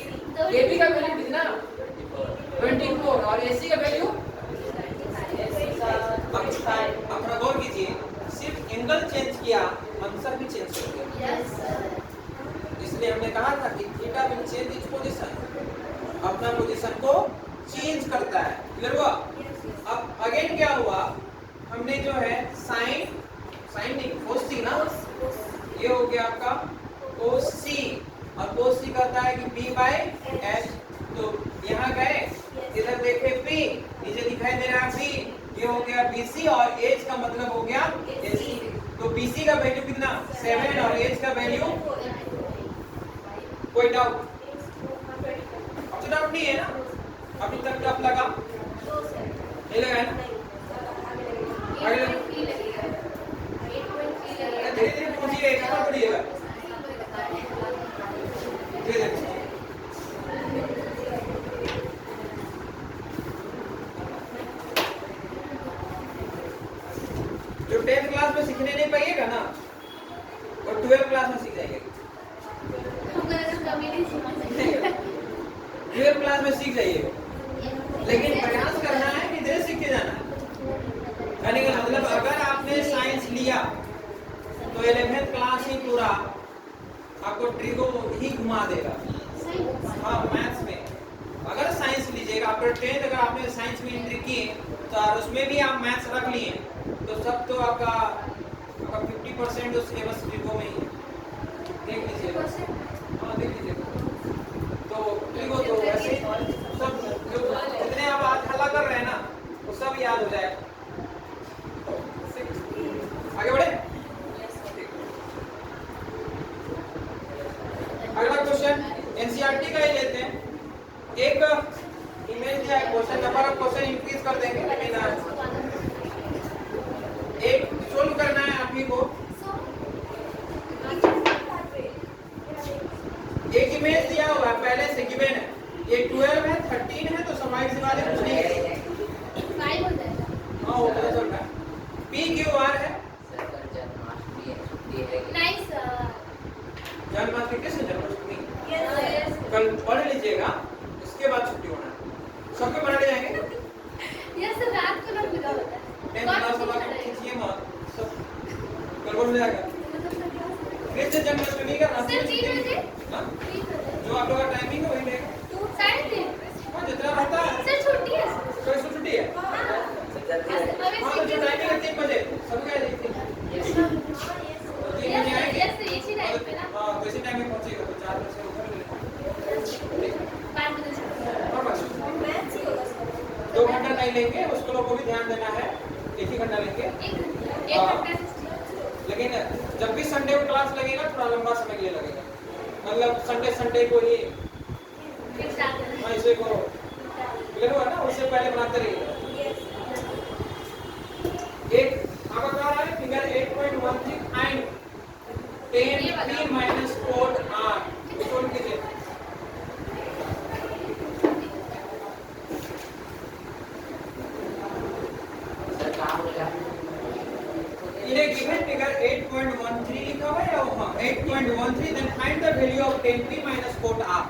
AB का वैल्यू कितना 24 और AC का वैल्यू। अब थोड़ा गौर कीजिए, सिर्फ एंगल चेंज किया आंसर भी चेंज हो गया। यस सर, इसलिए हमने कहा था कि theta will change its position, अपना पोजीशन को चेंज करता है। क्लियर हुआ? अब अगेन क्या हुआ, हमने जो है साइन नहीं cos c ना, ये हो गया आपका cos c और cos c कहता है कि b बाय h, तो यहाँ गए इधर देखे p, नीचे दिखाई दे रहा है p, ये हो गया BC और h का मतलब हो गया AC, तो BC का वैल्यू कितना 7 और h का वैल्यू, कोई डाउट? अब तो डाउट नहीं है ना, अभी तक टफ लगा नहीं लगा है ना? अगले धीरे धीरे पूछिए, एक बार पढ़िएगा धीरे धीरे। जो 10th क्लास में सीखने नहीं पाइएगा ना, और 12th क्लास में सीख जाइएगा। 12th क्लास में सीख जाइएगा, लेकिन प्रयास करना है कि धीरे सीख के जाना है। यानी कि मतलब अगर आपने साइंस लिया तो 11th क्लास ही पूरा आपको ट्रिगो ही घुमा देगा। हाँ, मैथ्स में अगर साइंस लीजिएगा, आफ्टर 10th अगर आपने साइंस में एंट्री की तो उसमें भी आप मैथ्स रख लिए तो सब तो आपका 50% तो सिलेबस ट्रिगो में ही है। देख लीजिएगा, हाँ देख लीजिएगा, तो ट्रिगो तो वैसे सब जो जितने आप आज हल्ला कर रहे हैं ना वो सब याद हो जाएगा। आगे बढ़े। अगला क्वेश्चन एनसीईआरटी का ही लेते हैं। एक इमेज दिया है, question number of question increase कर देंगे, लेकिन एक सोल्व करना है आप ही को। एक इमेज दिया हुआ है पहले से गिवन है, ये 12 है 13 है, तो समाइड से वाले कुछ नहीं है, 5 हो जाएगा। हाँ वो पता चल रहा है। PQR है नाइस जन्माष्टमी, किस जन्माष्टमी यस कल पढ़ लीजिएगा, इसके बाद छुट्टी होना है। सबके मनाने जाएंगे यस रात को लोग विदा होता है। 10th क्लास वाला को खींचिए मत, सब गड़बड़ हो जाएगा। कृष्ण जन्माष्टमी का रात सर 3 बजे हाँ? 3 बजे जो आप लोग का टाइमिंग है वही रहेगा। 3:30 हाँ जितना रहता है। सर छुट्टी है तो इसको छुट्टी है। हाँ तो जो टाइमिंग है 3 बजे सबका है 3 बजे आएंगे। यस एक ही टाइम पे ना हाँ तो इसी टाइम में पहुंचेगा, तो 4 बजे उधर मिलेगा। 5 बजे हाँ बस मैथ्स ही होगा सर 2 घंटा नहीं लेंगे, उसको लोग को भी ध्यान देना है, 1 ही घंटा लेंगे। एक घंटा लेकिन जब भी संडे को क्लास लगेगा थोड़ा लंबा समय के लिए लगेगा, मतलब संडे को ही हाँ इसे को क्लियर हुआ ना, उससे पहले बनाते रहिएगा। एक आपका क्या रहा है figure 8.13 and 10 minus 4 r solve कीजिए। ये गिवन फिगर 8.13 लिखा हुआ है या 8.13, then find the value of 10p minus 4r।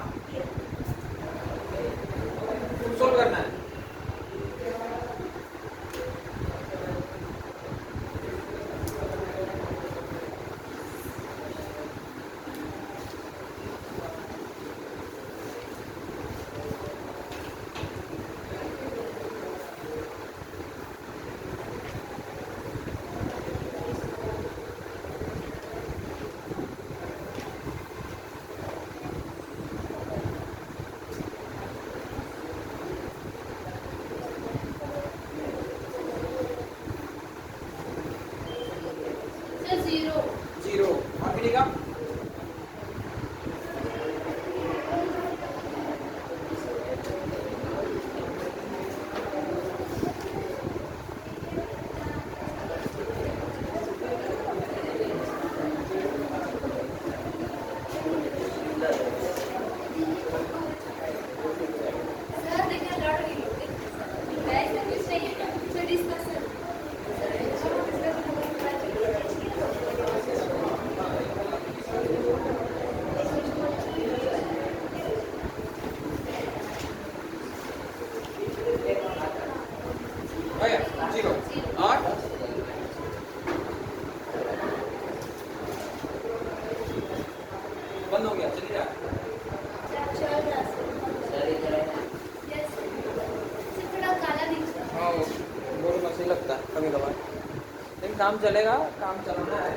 काम चलेगा, काम चलाना है।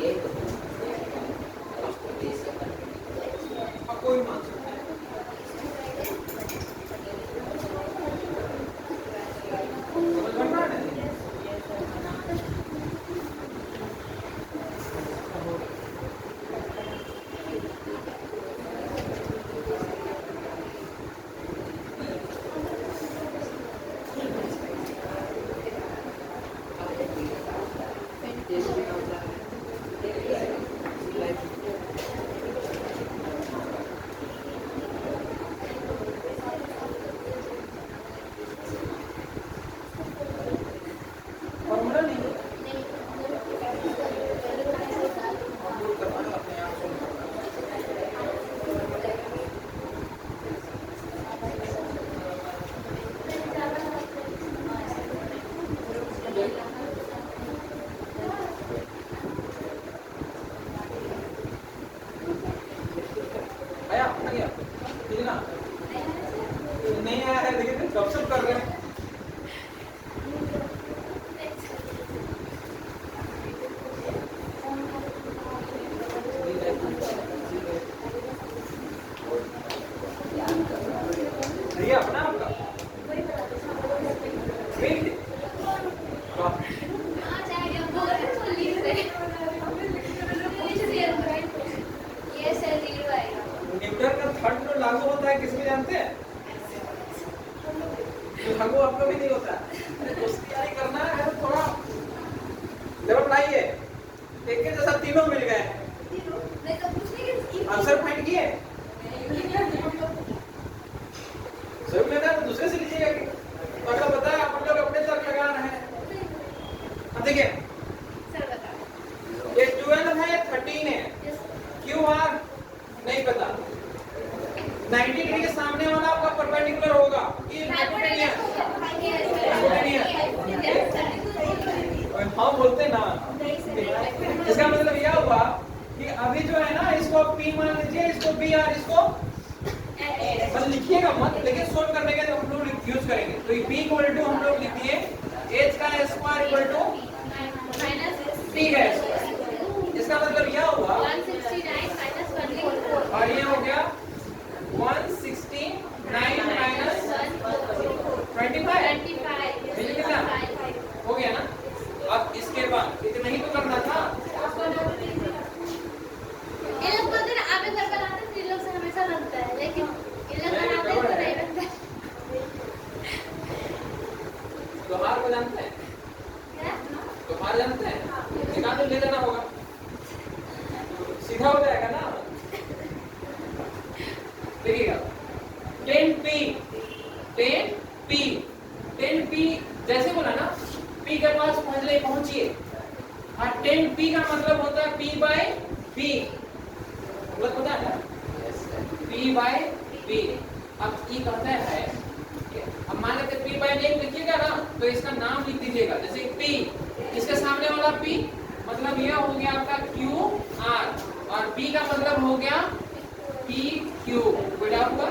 ये तो उसको देश का अब कोई मान सकता है। समझ में आ रहा है? फॉर्मूला नहीं है। अपलोड करवाना अपने आप solve करना। आया आ गया ठीक है ना? नहीं आया है लेकिन गपशप कर रहे हैं। भैया अपना आपका वेट वाह, आ जाएगा बोल फुल्ली से ये से जीरो आएगा। न्यूटन का थर्ड लॉ लागू होता है किसमें जानते हैं? जो लागू आपको भी नहीं होता है। दोस्ती यारी करना है तो थोड़ा जब लाइए एक के जैसा तीनों मिल गए। नहीं तो कुछ नहीं आंसर फाइंड किए जरूर लेना है तो दूसरे से लीजिएगा कि तो अगर बताया आप लोग अपने तक लगा रहे हैं। अब देखिए सर बता। ये 12 है 13 है क्यों आर नहीं पता। 90 डिग्री के सामने वाला आपका परपेंडिकुलर होगा ये हाइपोटेनियस। हाँ बोलते ना। इसका मतलब यह हुआ कि अभी जो है ना इसको P मान लीजिए, इसको B और इसको मतलब लिखिएगा मत, लेकिन सोल्व करने के लिए हम लोग यूज करेंगे। तो B इक्वल टू हम लोग लिखिए h का स्क्वायर इक्वल टू P का स्क्वायर। इसका मतलब यह हुआ 169 माइनस 1 और ये हो गया 169 माइनस 25 हो गया ना। अब इसके बाद इतना ही तो करना था। ये लोग बोलते हैं आप इधर बनाते हैं, लोग से हमेशा बनता है, लेकिन ये लोग बनाते हैं तो नहीं बनता। त्योहार को जानते हैं? क्या? त्योहार जानते हैं? निकाल के ले जाना होगा, सीधा हो जाएगा ना। देखिएगा 10p जैसे बोला ना p के पास पहुंचिए। हाँ 10p का मतलब होता है p by b, मतलब पता है p by b। अब ये कहता है कि अब मान लेते p by नेम लिखिएगा ना तो इसका नाम लिख दीजिएगा। जैसे p इसके सामने वाला p मतलब यह हो गया आपका q r और b का मतलब हो गया p q। कोई डाउट हुआ?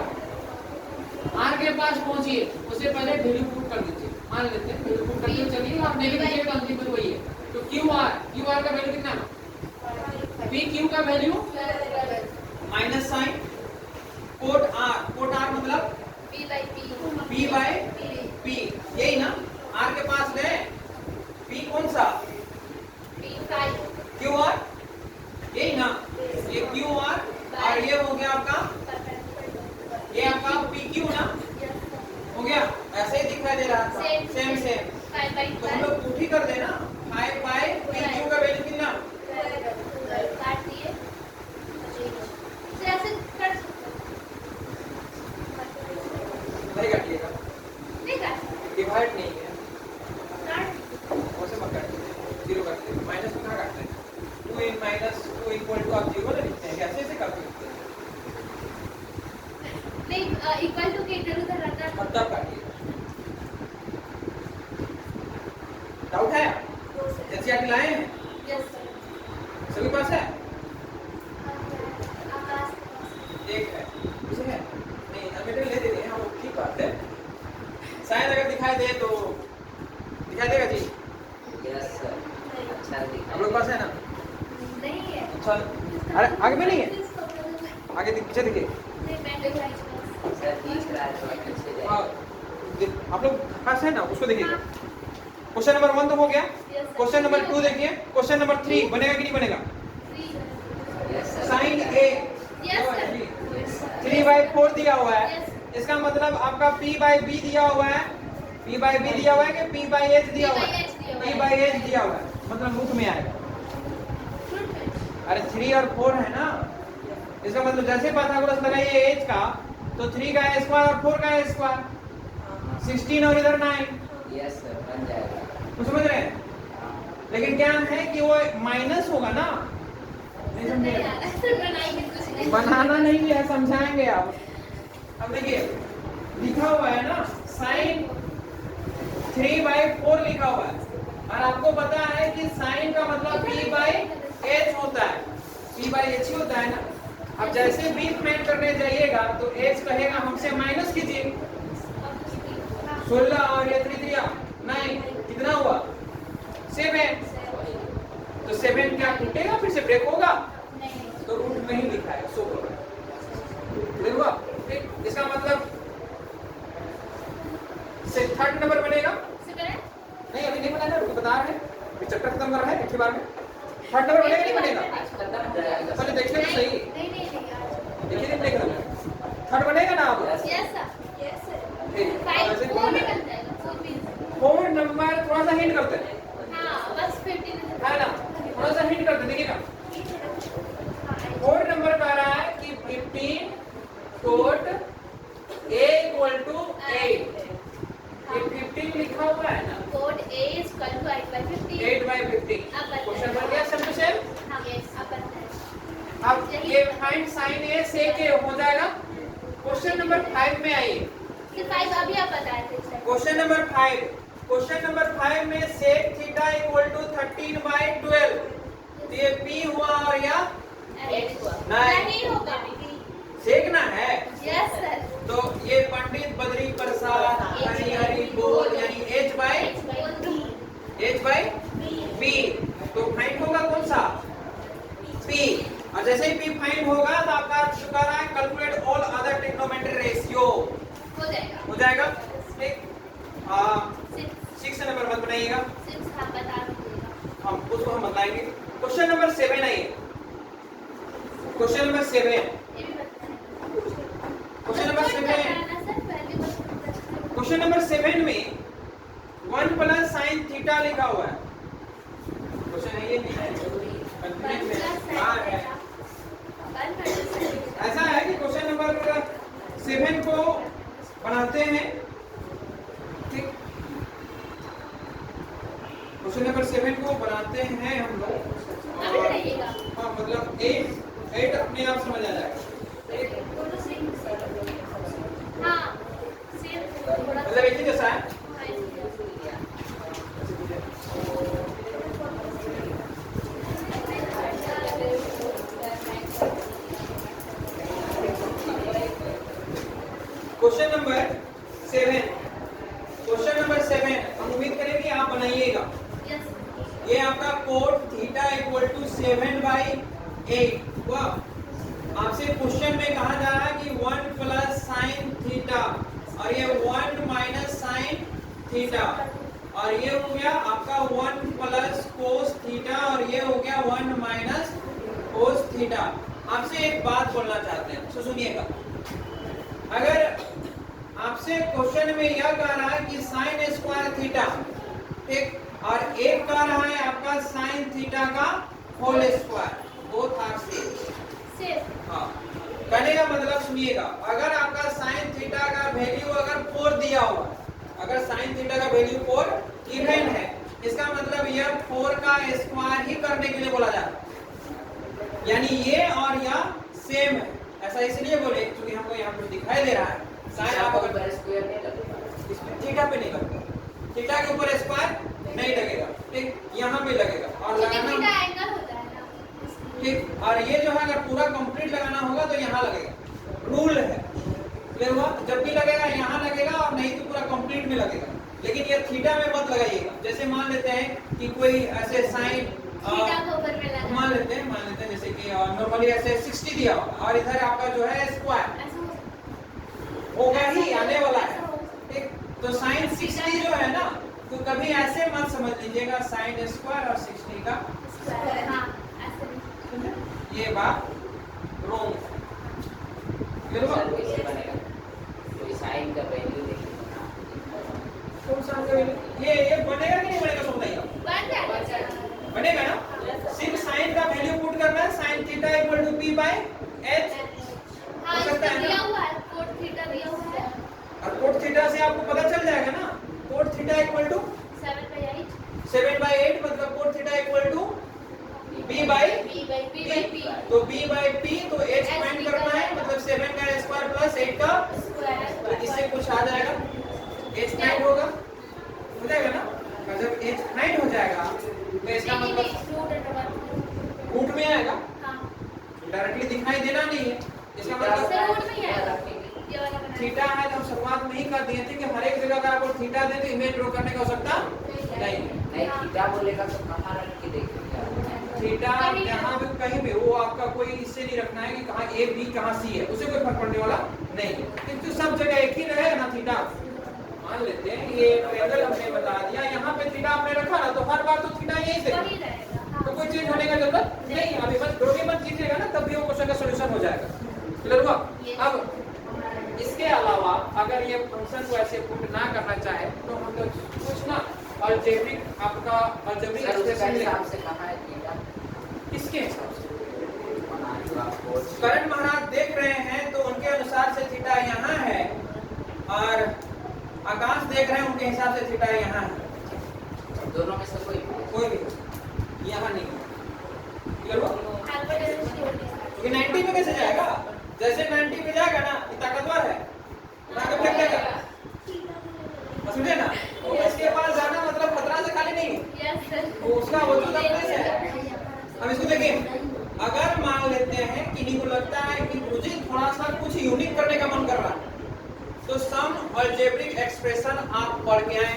r के पास पहुंचिए उससे पहले वैल्यू पुट कर दीजिए। मान लेते हैं वैल्यू पुट करके चलिए आप नहीं लिखिएगा अंतिम में वही है। तो qr का वैल्यू कितना है? p q का value minus sine cot r मतलब p by p यही ना। r के पास गए p कौन सा? qr यही ना। ये qr और ये हो गया आपका ये आपका pq ना हो गया। ऐसे ही दिखाई दे रहा था सेम तो हम लोग पुट ही कर देना 5 by pq का वैल्यू कितना? काट दिए फिर ऐसे कर नहीं काटिएगा, नहीं काट डिवाइड नहीं है काट वैसे मत काटिए, 0 काटते हैं। माइनस कितना काटते हैं? 2 in minus 2 इक्वल टू आप 0 लिखते हैं कैसे ऐसे काट सकते हैं? नहीं इक्वल टू के इधर उधर रहता है। अब तब काटिए। डाउट है? एनसीईआरटी लाए हैं? Yes sir. सभी पास है? आकाश एक है, दूसरे है नहीं, हम ले देते हैं। हाँ ठीक बात है। शायद अगर दिखाई दे अरे आगे में नहीं है, आगे पीछे देखिए। सर दिख रहा है थोड़ा पीछे जाए। हाँ, आप लोग पास है ना, उसको देखिएगा। क्वेश्चन नंबर 1 तो हो गया। क्वेश्चन नंबर 2 देखिए। क्वेश्चन नंबर 3 बनेगा कि नहीं बनेगा? Yes sir. साइन ए 3/4 दिया हुआ है, इसका मतलब आपका p/b दिया हुआ है। p/b दिया हुआ है कि p/h दिया हुआ है? p/h दिया हुआ है, मतलब मुख में आएगा। अरे 3 और 4 है ना, इसका मतलब जैसे पाइथागोरस लगाइए h का, तो 3 का स्क्वायर और 4 का स्क्वायर 16 और इधर 9, यस सर बन जाएगा। तो समझ रहे हैं? लेकिन क्या है कि वो माइनस होगा ना, नहीं समझे? बनाना नहीं है, समझाएंगे आप। अब देखिए लिखा हुआ है ना साइन 3/4 लिखा हुआ है, और आपको पता है कि साइन का मतलब p/h होता है, p/h ही होता है ना। अब जैसे b फाइंड करने जाइएगा तो h कहेगा हमसे माइनस कीजिए। 16 और ये 3 9, कितना हुआ? 7। तो 7 क्या टूटेगा, फिर से ब्रेक होगा? तो रूट में ही लिखा है, सो देखो ठीक। इसका मतलब से थर्ड नंबर बनेगा। नहीं अभी नहीं बनाना, रुको बता रहे हैं, चैप्टर खत्म कर रहे हैं एक ही बार में। थर्ड नंबर बनेगा नहीं बनेगा? खत्म हो जाएगा। पहले देखने तो सही, देखिए नहीं बनेगा। थर्ड बनेगा ना आप? ठीक। फोर नंबर थोड़ा सा हिंट करते हैं, है ना, थोड़ा सा हिंट करते हैं, देखिएगा। 4 नंबर कह रहा है कि 15 कोट a इक्वल टू 8। ये 15 लिखा हुआ है ना, 8/15। क्वेश्चन बन गया सेम टू सेम। अब ये find sine a sec a हो जाएगा। क्वेश्चन नंबर 5 में आइए। क्वेश्चन नंबर 5, क्वेश्चन नंबर 5 में sec थीटा इक्वल टू 13/12। तो ये p हुआ और यह नहीं होगा। सेकना है। Yes sir. तो ये पंडित बद्री प्रसाद हरि हरि बोल यानी h/b। तो फाइंड होगा कौन सा? p। और जैसे ही p फाइंड होगा तो आपका शुक्र है calculate all other trigonometry ratio हो जाएगा। ठीक। 6 नंबर मत बनाइएगा, हम उसको हम बताएंगे। क्वेश्चन नंबर 7 आइए। Question number 7, question number 7, question number 7 में 1 प्लस साइन थीटा लिखा हुआ है। क्वेश्चन है ये नहीं है, कंफ्यूजन में आ है। ऐसा है कि क्वेश्चन नंबर 7 को बनाते हैं। ठीक, क्वेश्चन नंबर 7 को बनाते हैं हम लोग, और हाँ मतलब 8 अपने आप समझ आ जाएगा। मतलब एक ही जैसा है। क्वेश्चन नंबर 7, क्वेश्चन नंबर 7 हम उम्मीद करें कि आप बनाइएगा। ये आपका कोट थीटा इक्वल टू 7/8 हुआ। आपसे क्वेश्चन में कहा जा रहा है कि 1 प्लस साइन थीटा और ये 1 माइनस साइन थीटा, और ये हो गया आपका 1 प्लस कोस थीटा, और ये हो गया 1 माइनस कोस थीटा। आपसे एक बात बोलना चाहते हैं, तो सुनिएगा। अगर आपसे क्वेश्चन में यह कह रहा है कि साइन स्क्वायर थीटा, ठीक, और एक कह रहा है आपका साइन थीटा का whole square, both are same. हाँ, कहने का मतलब सुनिएगा, अगर आपका साइन थीटा का वैल्यू अगर 4 दिया हुआ, अगर साइन थीटा का वैल्यू 4 इवन है, इसका मतलब यह 4 का स्क्वायर ही करने के लिए बोला जा रहा है, यानी ये और यह सेम है। ऐसा इसलिए बोले क्योंकि हमको यहाँ पर दिखाई दे रहा है साइन आप अगर स्क्वायर नहीं लगेगा, इसमें थीटा पे नहीं लगेगा, थीटा के ऊपर स्क्वायर नहीं लगेगा, ठीक, यहाँ पे लगेगा और लगाना, ठीक। और ये जो है अगर पूरा कंप्लीट लगाना होगा तो यहाँ लगेगा, रूल है। क्लियर हुआ? जब भी लगेगा यहाँ लगेगा और नहीं तो पूरा कंप्लीट में लगेगा, लेकिन ये थीटा में मत लगाइएगा। जैसे मान लेते हैं कि कोई ऐसे साइन थीटा को ऊपर में लगा मान लेते हैं जैसे कि नॉर्मली ऐसे 60 दिया हुआ और इधर आपका जो है स्क्वायर ऐसा हो सकता होगा ही आने वाला है, ठीक। तो साइन 60 जो है ना, तो कभी ऐसे मत समझ लीजिएगा साइन स्क्वायर और 60 का है। हाँ ऐसे नहीं। ये बात रॉन्ग। सर कैसे बनेगा? कोई साइन का वैल्यू देखिए। कौन सा ये बनेगा कि नहीं बनेगा समझाइए आप। बन जाएगा। बनेगा ना, सिर्फ साइन का वैल्यू पुट करना है, sin theta equal to p by h हाँ हो सकता है दिया ना, हुआ है, कोट थीटा दिया हुआ है। और कोट थीटा से आपको पता चल जाएगा ना, कोट थीटा इक्वल टू 7/8 7/8 मतलब cot theta equal to b by p। तो b बाय p तो h फाइंड करना है, मतलब 7 का स्क्वायर प्लस 8 का, तो इससे कुछ आ जाएगा, h फाइंड होगा, हो जाएगा ना। और जब h फाइंड हो जाएगा तो इसका मतलब रूट में आएगा, डायरेक्टली दिखाई देना नहीं है, इसका मतलब थीटा है। तो हम शुरुआत में ही कर दिए थे कि हर एक जगह अगर आपको थीटा दे तो इमेज ड्रॉ करने की आवश्यकता नहीं है। नहीं थीटा बोलेगा तो कहाँ रख के देखेंगे? थीटा जहाँ भी कहीं भी वो आपका कोई इससे नहीं रखना है कि कहाँ ए बी कहाँ सी है, उसे कोई फर्क पड़ने वाला नहीं है, किंतु सब जगह एक ही रहेगा ना थीटा। मान लेते हैं ये ट्रायंगल हमने बता दिया, यहाँ पे थीटा आपने रखा ना, तो हर बार तो थीटा यही से, तो कोई चेंज होने का जरूरत नहीं। अभी बस ड्रॉइंग मत कीजिएगा ना, तब भी वो क्वेश्चन का सॉल्यूशन हो जाएगा। क्लियर हुआ? अब इसके अलावा अगर ये फंक्शन को ऐसे पुट ना करना चाहे तो हम लोग कुछ ना अलजेब्रिक आपका अलजेब्रिक सर उसका एक्सप्रेशन हिसाब से कहाँ है थीटा? किसके हिसाब से करण महाराज देख रहे हैं, तो उनके अनुसार से थीटा यहाँ है, और आकाश देख रहे हैं उनके हिसाब से थीटा यहाँ है। दोनों में से कोई भी यहाँ नहीं। क्लियर हुआ? क्योंकि 90 में कैसे जाएगा? जैसे 90 में जाएगा ना, ये ताकतवर है, उठा के फेंक देगा, समझे ना? तो इसके पास जाना मतलब खतरा से खाली नहीं है, वो उसका वजूद अपने से है। अब इसको देखिए, अगर मान लेते हैं किन्हीं को लगता है कि मुझे थोड़ा सा कुछ यूनिक करने का मन कर रहा है, तो सम अलजेब्रिक एक्सप्रेशन आप पढ़ के आए,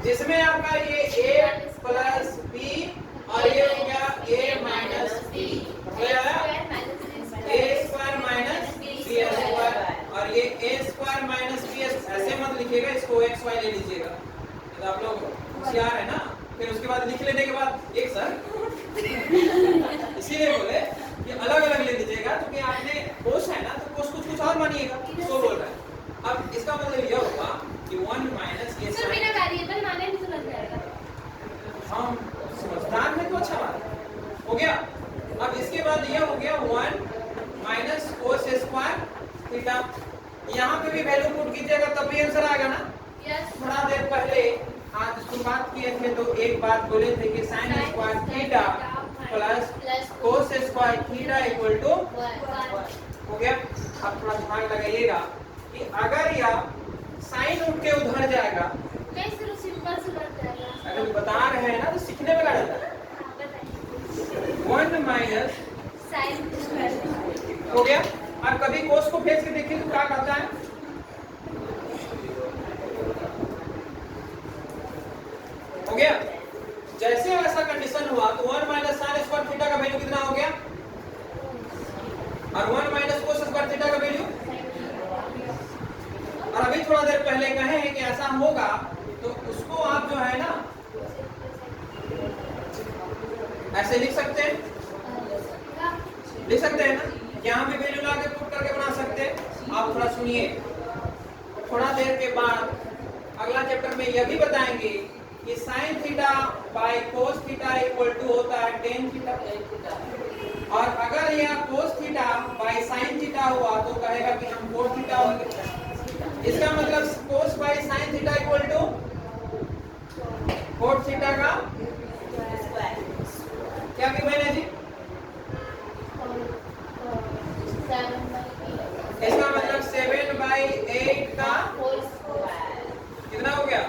जिसमें आपका ये a प्लस b और ये हो गया a minus b, a square minus b square, और ये a स्क्वायर माइनस b ऐसे मत लिखिएगा, इसको x y ले लीजिएगा, तो आप लोग होशियार है ना। फिर उसके बाद लिख लेने के बाद एक सर इसीलिए बोले कि अलग अलग ले लीजिएगा, क्योंकि आपने कोस है ना, तो कोस कुछ और मानिएगा, तो बोल रहा है। अब इसका मतलब यह होगा कि 1 माइनस ये सर बिना वेरिएबल माने भी समझ जाएगा। हम समझदार हैं तो अच्छा बात हो गया। अब इसके बाद यह हो गया 1 माइनस कोस स्क्वायर थीटा, यहाँ पे भी वैल्यू पुट कीजिएगा तब भी आंसर आएगा ना। थोड़ा देर पहले आज शुरुआत किए थे तो एक बात बोले थे कि sine square theta plus cos square theta equal to हो गया। अब थोड़ा दिमाग लगाइएगा कि अगर यह साइन उठ के उधर जाएगा, अगर बता रहे हैं ना तो सीखने में लगा जाता है। 1 माइनस हो गया। और कभी कोस को फेंच के देखिए तो क्या कहता है, हो गया। जैसे वैसा कंडीशन हुआ तो 1 माइनस साइन स्क्वायर थीटा का वैल्यू कितना हो गया, और 1 माइनस कोस स्क्वायर थीटा का वैल्यू। और अभी थोड़ा देर पहले कहे हैं कि ऐसा होगा, तो उसको आप जो है ना ऐसे लिख सकते हैं, लिख सकते हैं ना, यहाँ भी वैल्यू ला के पुट करके बना सकते हैं। आप थोड़ा सुनिए, थोड़ा देर के बाद अगला चैप्टर में यह भी बताएंगे कि sine theta by cos theta equal to होता है टेन थीटा, और अगर यह cos theta by sign theta हुआ तो कहेगा कि हम कोस थीटा हो गए। इसका मतलब cos by sign theta equal to cos theta का क्या की बहन है जी, इसका मतलब 7/8 का कितना हो गया,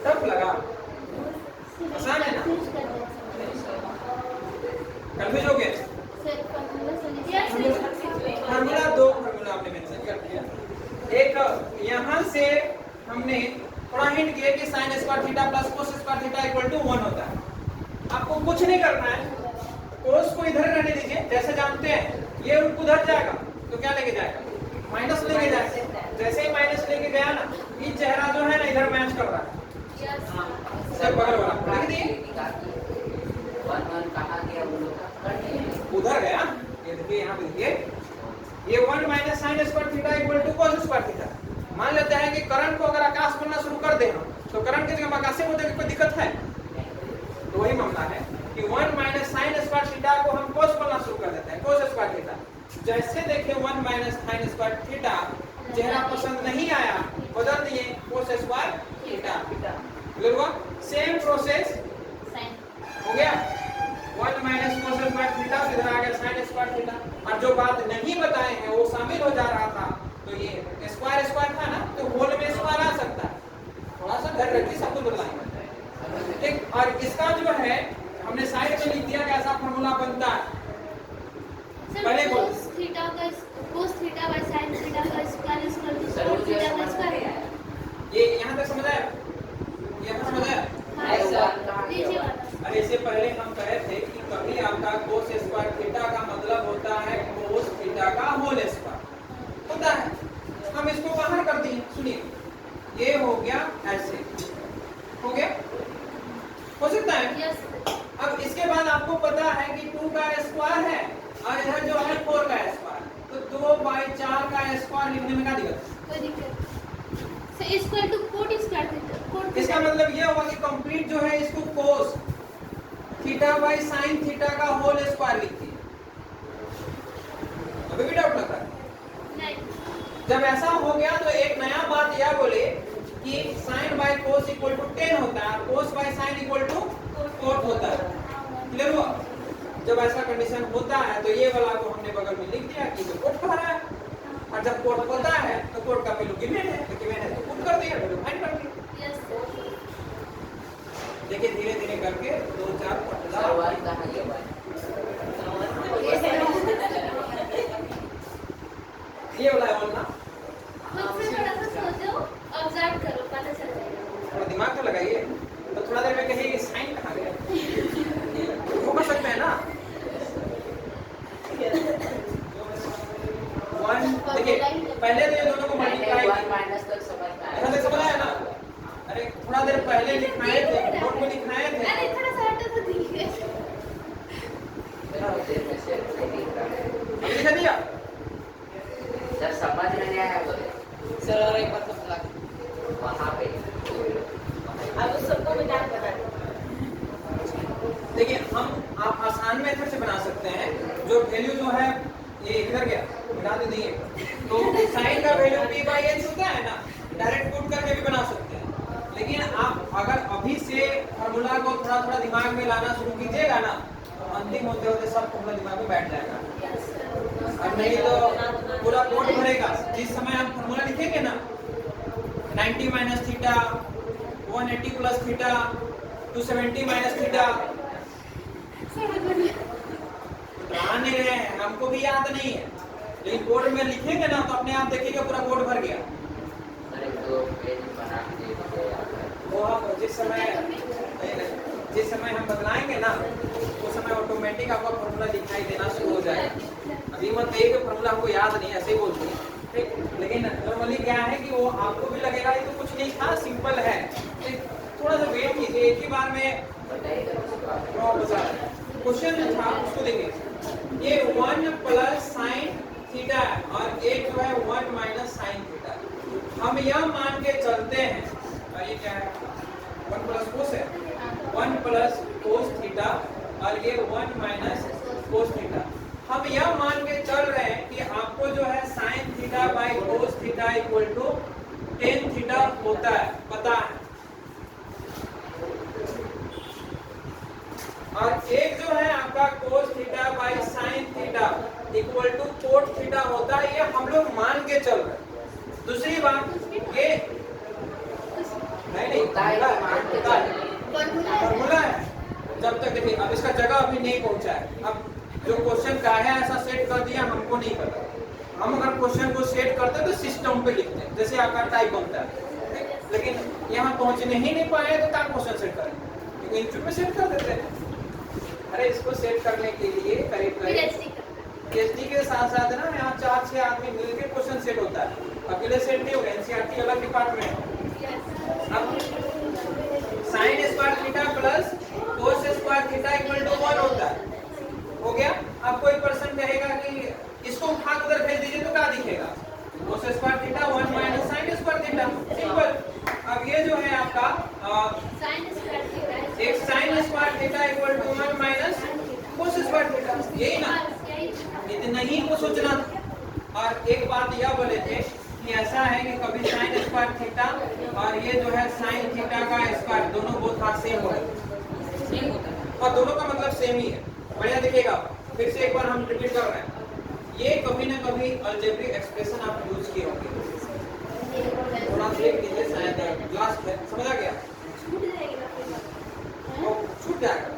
टफ लगा, आसान है ना, कंफ्यूज हो गए। फॉर्मूला दो फॉर्मूला आपने मेंशन कर दिया, एक यहाँ से हमने इक्वल टू 1 होता है। आपको कुछ नहीं करना है, कोस को इधर रहने दीजिए, जैसे जानते हैं ये उधर जाएगा तो क्या लेके जाएगा, माइनस लेके जाएगा। जैसे ही माइनस लेके गया ना, ये चेहरा जो है ना इधर मैच कर रहा है, सब बगल वाला लिख दिए, उधर गया। ये देखिए यहाँ पे देखिए, ये 1 minus sine square theta equal to cos square theta. मान लेते हैं कि करंट को अगर आकाश बनना शुरू कर दें तो करंट की जगह आकाश में होने की कोई दिक्कत है? तो वही मामला है कि 1 माइनस साइन स्क्वायर थीटा को हम cos बनना शुरू कर देते हैं, cos स्क्वायर थीटा। जैसे देखिए 1 माइनस साइन स्क्वायर थीटा, चेहरा पसंद नहीं आया, बदल दिए cos स्क्वायर थीटा। क्लियर हुआ? सेम प्रोसेस हो गया। 1 माइनस cos स्क्वायर थीटा, इधर आ गया साइन स्क्वायर थीटा। और जो बात नहीं बताए हैं वो शामिल हो जा रहा था, तो ये स्क्वायर स्क्वायर था ना, तो होल में स्क्वायर आ सकता है। थोड़ा सा घर रखिए, सब कुछ बताएंगे, ठीक। और इसका जो है हमने साइड में लिख दिया, कैसा फार्मूला बनता है पहले बोल। cos theta by sin theta का square equal to cos theta का स्क्वायर है। ये यहाँ तक समझ आया? ये समझ आया? नीचे वाला। अरे इससे पहले हम कहे थे कि कभी आपका cos स्क्वायर थीटा का मतलब होता है cos थीटा का होल स्क्वायर होता है। हम इसको बाहर कर दिए, सुनिए, ये हो गया ऐसे, हो गया, हो सकता है। यस। अब इसके बाद आपको पता है कि 2 का स्क्वायर है और इधर जो है 4 का स्क्वायर, तो 2/4 का स्क्वायर लिखने में क्या दिक्कत है? कोई दिक्कत से equal to cot square theta. इसका मतलब ये होगा कि कंप्लीट जो है इसको cos theta by sin theta का होल स्क्वायर लिखिए। अभी भी डाउट लग रहा है? नहीं। जब ऐसा हो गया तो एक नया बात यह बोले कि sin by cos equal to 10 होता है, cos by sin equal to cot होता है। क्लियर हुआ? जब ऐसा कंडीशन होता है तो ये वाला को हमने बगल में लिख दिया कि ये cot कह रहा है, और जब cot होता है तो cot का वैल्यू गिवन है, तो गिवन है तो पुट कर दिया, वैल्यू फाइंड कर दिया। यस। देखिए धीरे धीरे करके 2-4 पटला ये वाला है बोलना, खुद से थोड़ा सा सोचो, ऑब्जर्व करो, पता चल जाएगा। थोड़ा दिमाग तो लगाइए। तो थोड़ा देर में कहिए साइन कहाँ गया, वो कर सकते हैं ना। 1 देखिए पहले तो ये दोनों को मल्टीप्लाई, यहाँ तक समझ आया ना? अरे थोड़ा देर पहले लिखाए थे, नोट में लिखाए थे। अरे थोड़ा सा हटो तो दिखे। अब लिखा दिया जब समझ में नहीं आया बोले सर और एक बार तो बुला वहाँ पे अब उस सबको मिटा के बता दो। देखिए आप आसान मेथड से बना सकते हैं। जो वैल्यू जो है ये इधर गया, मिटा दे दिए, तो साइन का वैल्यू p/h होता है ना, डायरेक्ट पुट करके भी बना सकते हैं। लेकिन आप अगर अभी से फार्मूला को थोड़ा थोड़ा दिमाग में लाना शुरू कीजिएगा ना, तो अंतिम होते होते सब फार्मूला दिमाग में बैठ जाएगा, और नहीं तो पूरा कोड भरेगा। जिस समय हम फार्मूला लिखेंगे ना, 90 minus theta, 180 plus theta, 270 minus theta, ध्यान नहीं रहे हैं, हमको भी याद नहीं है, लेकिन कोड में लिखेंगे ना तो अपने आप देखिएगा पूरा कोड भर गया। अरे दो पेज बना के वो हम जिस समय हम बदलाएंगे ना, उस समय ऑटोमेटिक आपका फॉर्मूला दिखाई देना शुरू हो जाएगा। अभी मत कहिए कि फॉर्मूला हमको याद नहीं, ऐसे ही बोलते हैं, ठीक। लेकिन नॉर्मली क्या है कि वो आपको भी लगेगा ये तो कुछ नहीं था, सिंपल है, थोड़ा सा वेट कीजिए, एक ही बार में क्वेश्चन जो था उसको देखिए। ये 1 प्लस साइन थीटा है और एक जो है 1 माइनस साइन थीटा। हम यह मान के चलते हैं, और ये क्या है 1 प्लस कोस है, 1 प्लस कोस थीटा और ये 1 माइनस कोस थीटा। हम यह मान के चल रहे हैं कि आपको जो है sine theta by cos theta equal to tan theta होता है, पता है। और एक जो है आपका cos theta by sine theta equal to cot theta होता है, ये हम लोग मान के चल रहे हैं। दूसरी बात ये नहीं फॉर्मूला है, जब तक देखिए अब इसका जगह अभी नहीं पहुंचा है। अब जो क्वेश्चन का है ऐसा सेट कर दिया, हमको नहीं पता। हम अगर क्वेश्चन को सेट करते तो सिस्टम पे लिखते हैं, जैसे आपका टाइप बनता है, लेकिन यहाँ पहुंचने ही नहीं पाए तो क्या क्वेश्चन सेट करें, तो इंचू में सेट कर देते हैं। अरे इसको सेट करने के लिए करीब फिर करीब एचडी करना पीएचडी के साथ साथ ना यहाँ 4-6 आदमी मिलकर क्वेश्चन सेट होता है, अकेले सेट नहीं होगा। एनसीईआरटी अलग डिपार्टमेंट है। अब sin square theta plus cos square theta equal to 1 होता है। हो गया। अब कोई पर्सन कहेगा कि इसको उठा के उधर भेज दीजिए तो क्या दिखेगा? cos square theta 1 minus sin square theta. Simple. अब ये जो है आपका साइन स्क्वायर थीटा एक sin square theta equal to 1 minus cos square theta, यही ना? इतना ही को सोचना था। और एक बात यह बोले थे कि ऐसा है कि कभी sin स्क्वायर थीटा और ये जो है sin थीटा का स्क्वायर दोनों बहुत हाथ सेम होगा, और दोनों का मतलब सेम ही है। बढ़िया दिखेगा। फिर से एक बार हम रिपीट कर रहे हैं, ये कभी ना कभी अलजेब्रिक एक्सप्रेशन आप यूज किए होंगे। थोड़ा देख लीजिए, शायद लास्ट है, समझ आ गया? छूट जाएगी ना फिर वो छूट जाएगा।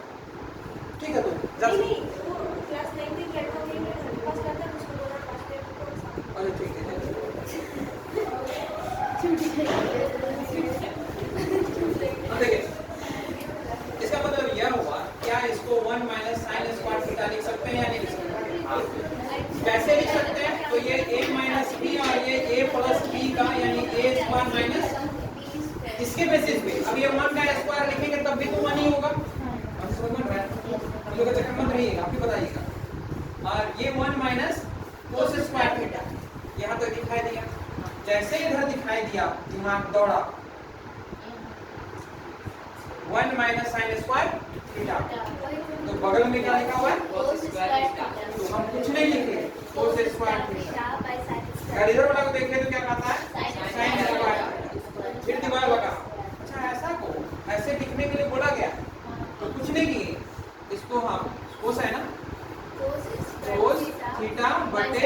ठीक है, तो नहीं वो क्लास 9 के प्लेटफॉर्म में पास करता है उसको बोलना पास पे अरे ठीक है। अब देखिए, इसका मतलब यह हुआ, क्या इसको 1 माइनस साइन स्क्वायर थीटा लिख सकते हैं या नहीं लिख सकते? कैसे लिख सकते हैं? तो ये a माइनस b और ये a प्लस b का यानी a स्क्वायर माइनस इसके बेसिस पे। अब ये 1 का स्क्वायर लिखेंगे तब भी तो 1 ही होगा। हम समझ में रहा है? हम लोग का चक्कर मत रहिएगा, आप ही बताइएगा। और ये 1 माइनस cos स्क्वायर थीटा यहाँ तक दिखाई दिया। जैसे इधर दिखाई दिया, दिमाग दौड़ा, 1 माइनस साइन स्क्वायर थीटा, तो बगल में क्या लिखा हुआ है? तो हम कुछ नहीं लिखे, cos स्क्वायर थीटा। अगर इधर वाला को देखें तो क्या कहता है? Sine square. फिर दिमाग लगा, अच्छा ऐसा को ऐसे लिखने के लिए बोला गया, तो कुछ नहीं किए, इसको हम cos है ना, cos थीटा बटे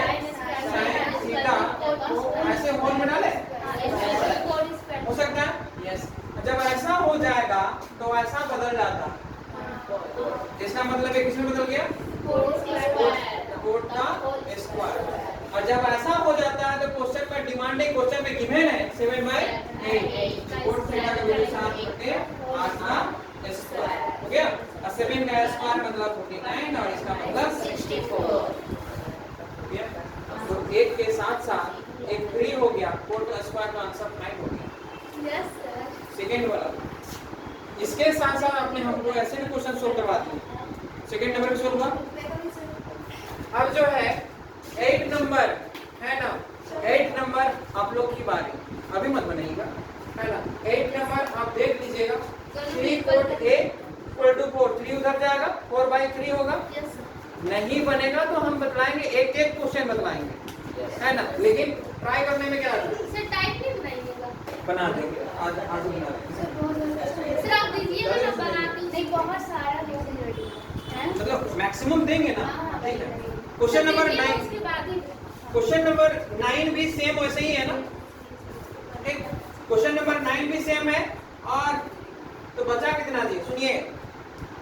साइन थीटा को ऐसे होल में डाले, हो सकता है? यस। जब ऐसा हो जाएगा तो ऐसा बदल जाता, इसका मतलब है किसमें बदल गया? कोट का स्क्वायर। और जब ऐसा हो जाता है तो क्वेश्चन में डिमांडिंग, क्वेश्चन में गिवन है 7/8 कोट थीटा का वैल्यू 7 बटे 8 का स्क्वायर हो गया। और 7 का स्क्वायर मतलब 49 और इसका मतलब 64 हो गया। तो एक के साथ साथ एक 3 हो गया, कोट का स्क्वायर का आंसर 5 हो गया। Yes sir. सेकंड वाला, इसके साथ साथ आपने हमको ऐसे भी क्वेश्चन सोल्व करवा दिए। सेकंड नंबर पे सोल्व हुआ। अब जो है 8 नंबर है ना, 8 नंबर आप लोग की बारी, अभी मत बनाइएगा है ना। 8 नंबर आप देख लीजिएगा, 3 कोट a इक्वल टू 4, 3 उधर जाएगा, 4/3 होगा। यस नहीं बनेगा तो हम बतलाएंगे, एक एक क्वेश्चन बतलाएंगे है ना, लेकिन ट्राई करने में क्या आता है? सर टाइप नहीं बनाइएगा। बना देंगे, आज आज बना देंगे। सर आप दीजिए मैं बना दूं। नहीं बहुत सारा मैसेज रेडी है, मतलब मैक्सिमम देंगे ना, ठीक है। क्वेश्चन नंबर 9, उसके बाद ही क्वेश्चन नंबर 9 भी सेम वैसे ही है ना, ठीक। क्वेश्चन नंबर 9 भी सेम है। और तो बचा कितना जी? सुनिए,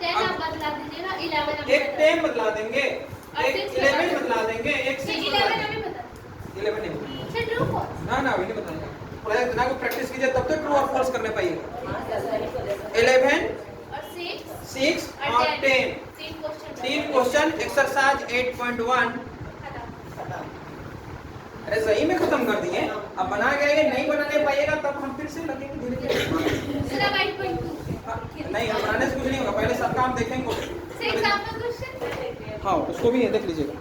10 आप बदला दीजिए ना, 11 आप एक 10 बदला देंगे, एक 11 बदला देंगे, एक 6 बदला 11 देंगे। अभी बता 11 नहीं बदलेंगे। Sir true false. ना ना अभी नहीं बताएंगे, थोड़ा इतना को प्रैक्टिस कीजिए तब तो ट्रू और फॉल्स करने पाइएगा। 11 और 6 6 और 10 3 क्वेश्चन 3 क्वेश्चन एक्सरसाइज 8.1। अरे सही में खत्म कर दिए। अब बना गया, ये नहीं बनाने पाइएगा तब हम फिर से लगेंगे धीरे धीरे। सर 8.2 नहीं, हम बनाने से कुछ नहीं होगा, पहले सब काम देखेंगे। 6 एग्जांपल क्वेश्चन। हाँ उसको भी है, देख लीजिएगा।